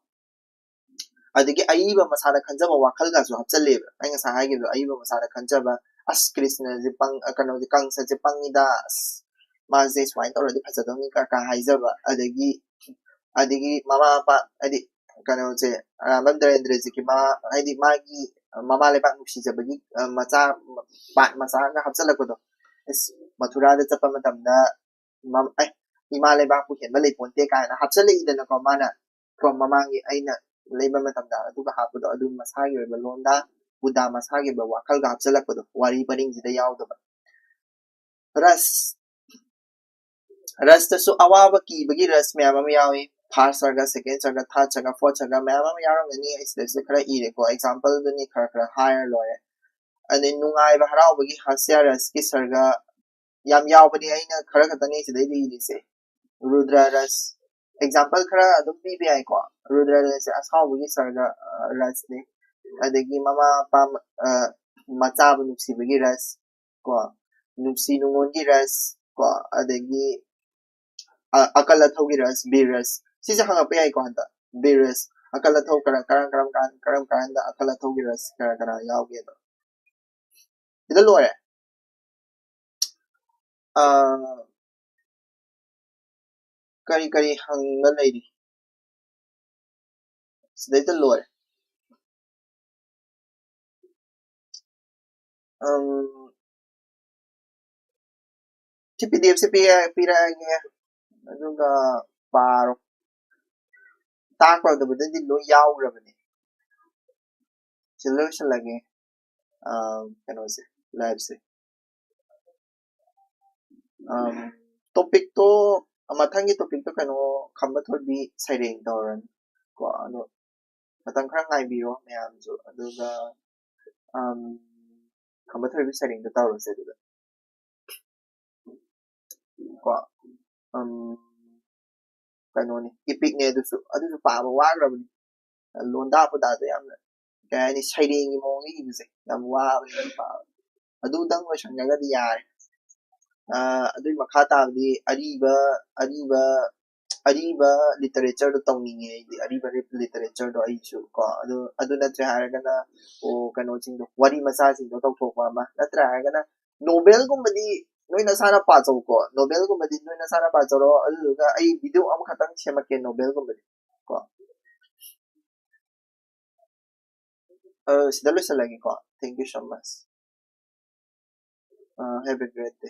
adagi aiba masada khanjaba wakhal ga so hapchali ai nga sa hai gi aiba masada khanjaba as krishna ji pang kano ji kang sa ji pangida माजे swine तौरदि फजदोनी का हाइजबा अदगी मामा पा अदि कनो जे रामन दरेंद्र जी की मा अदि मागी मामा ले पाक नुसी जबगी मचा पाट मचा का हपसलकदो इस मथुरा दे चपा मतमदा मम ए इमा ले बा पु हेन ले पोंते का ना हपसले इदन को माना को ममांगी अइना लेबा मतमदा अदुगा हापुदो अदु मसागी वे लोंदा बुदा मसागी बा वाखल गा हपसलकदो वारी परिंग जिदा यावदो रस रस तसु अवाबा कीबगी रस ma'am ama yawi first sarga second sarga third sarga fourth sarga ma'am ama yarangani isdese khara ire ko example duni khara khara higher loye ani nungai ba haraubagi hasya ras ki sarga yam yawbani aina khara khatani sidai ri se rudra ras example khara adum bi bi ai ko rudra ras asawbagi sarga ras ne adagi mama pa macha bu nuksi bagi ras ko nuksi nungon gi ras ko adagi akala thogi ras biras sisa hanga pe ai ko handa biras akala thog karam kan da akala thogi ras kara yaw ge do ida lore ꯀꯔꯤ ꯀꯔꯤ ꯍꯪꯕ ꯂꯩꯔꯤ ꯁꯤꯗꯩꯗ ꯂꯣꯏꯔꯦ ꯁꯤ PDF ꯁꯦ ꯄꯤꯔꯛꯑꯒꯦ ꯑꯗꯨꯒ ꯄꯥꯔꯣ ꯇꯥꯛꯄꯗꯕꯗꯗꯤ ꯂꯣꯏ ꯌꯥꯎꯈ꯭ꯔꯕꯅꯦ ꯁꯤ ꯂꯣꯏꯁꯤꯜꯂꯒꯦ ꯀꯩꯅꯣꯁꯦ ꯂꯥꯏꯚꯁꯦ ꯇꯣꯄꯤꯛꯇꯣ ꯃꯊꯪꯒꯤ ꯇꯣꯄꯤꯛꯇꯣ ꯀꯩꯅꯣ ꯈꯝꯕ ꯊꯣꯏꯕꯤ ꯁꯩꯔꯦꯡ ꯇꯧꯔꯅꯤ ꯀꯣ ꯑꯗꯣ ꯃꯇꯝ ꯈꯔ ꯉꯥꯏꯕꯤꯔꯣ ꯃꯌꯥꯝꯁꯨ ꯑꯗꯨꯒ ꯈꯝꯕ ꯊꯣꯏꯕꯤ ꯁꯩꯔꯦꯡꯗꯣ ꯇꯧꯔꯁꯦ ꯑꯗꯨꯗ ꯀꯣ ꯀꯩꯅꯣꯅꯤ ꯏꯄꯤꯛꯅꯦ ꯑꯗꯨꯁꯨ ꯄꯥꯕ ꯋꯥꯈ꯭ꯔꯕꯅꯤ ꯂꯣꯟꯗꯥ ꯄꯨꯗꯥꯗꯣ ꯌꯥꯝꯅ ꯀꯩ ꯍꯥꯏꯅꯤ ꯁꯩꯔꯦꯡꯒꯤ ꯃꯑꯣꯡꯗ ꯏꯕꯁꯦ ꯌꯥꯝ ꯋꯥꯕꯅꯤ ꯄꯥꯕ ꯑꯗꯨꯗꯪ ꯂꯣꯏꯁꯟꯈ꯭ꯔꯒꯗꯤ ꯌꯥꯔꯦ ꯑꯗꯨꯏ ꯃꯈꯥ ꯇꯥꯕꯗꯤ ꯑꯔꯤꯕ ꯂꯤꯇꯔꯦꯆꯔꯗꯣ ꯇꯧꯅꯤꯡꯉꯦ ꯑꯩꯗꯤ ꯑꯔꯤꯕ ꯂꯤꯇꯔꯦꯆꯔꯗꯣ ꯑꯩꯁꯨ ꯀꯣ ꯑꯗꯨ ꯅꯠꯇ꯭ꯔꯦ ꯍꯥꯏꯔꯒꯅ ꯀꯩꯅꯣꯁꯤꯡꯗꯣ ꯋꯥꯔꯤ ꯃꯆꯥꯁꯤꯡꯗꯣ ꯇꯧꯊꯣꯛꯄ ꯑꯃ ꯅꯠꯇ꯭ꯔꯦ ꯍꯥꯏꯔꯒꯅ ꯅꯣꯕꯦꯜꯒꯨꯝꯕꯗꯤ ꯅꯣꯏ ꯅꯁꯥꯅ ꯄꯥꯖꯧꯀꯣ ꯅꯣꯕꯦꯜꯒꯨꯝꯕꯗꯤ ꯅꯣꯏ ꯅꯁꯥꯅ ꯄꯥꯖꯔꯣ ꯑꯗꯨꯗꯨꯒ ꯑꯩ ꯚꯤꯗꯤꯑꯣ ꯑꯃꯈꯛꯇꯪ ꯁꯦꯝꯃꯛꯀꯦ ꯅꯣꯕꯦꯜꯒꯨꯝꯕꯗꯤ ꯀꯣ ꯁꯤꯗ ꯂꯣꯏꯁꯤꯜꯂꯒꯦꯀꯣ ꯊꯦꯡꯛ ꯌꯨ ꯁꯣ ꯃꯆ ꯍꯦভ ꯑ ꯒ꯭ꯔꯦꯠ ꯗꯦ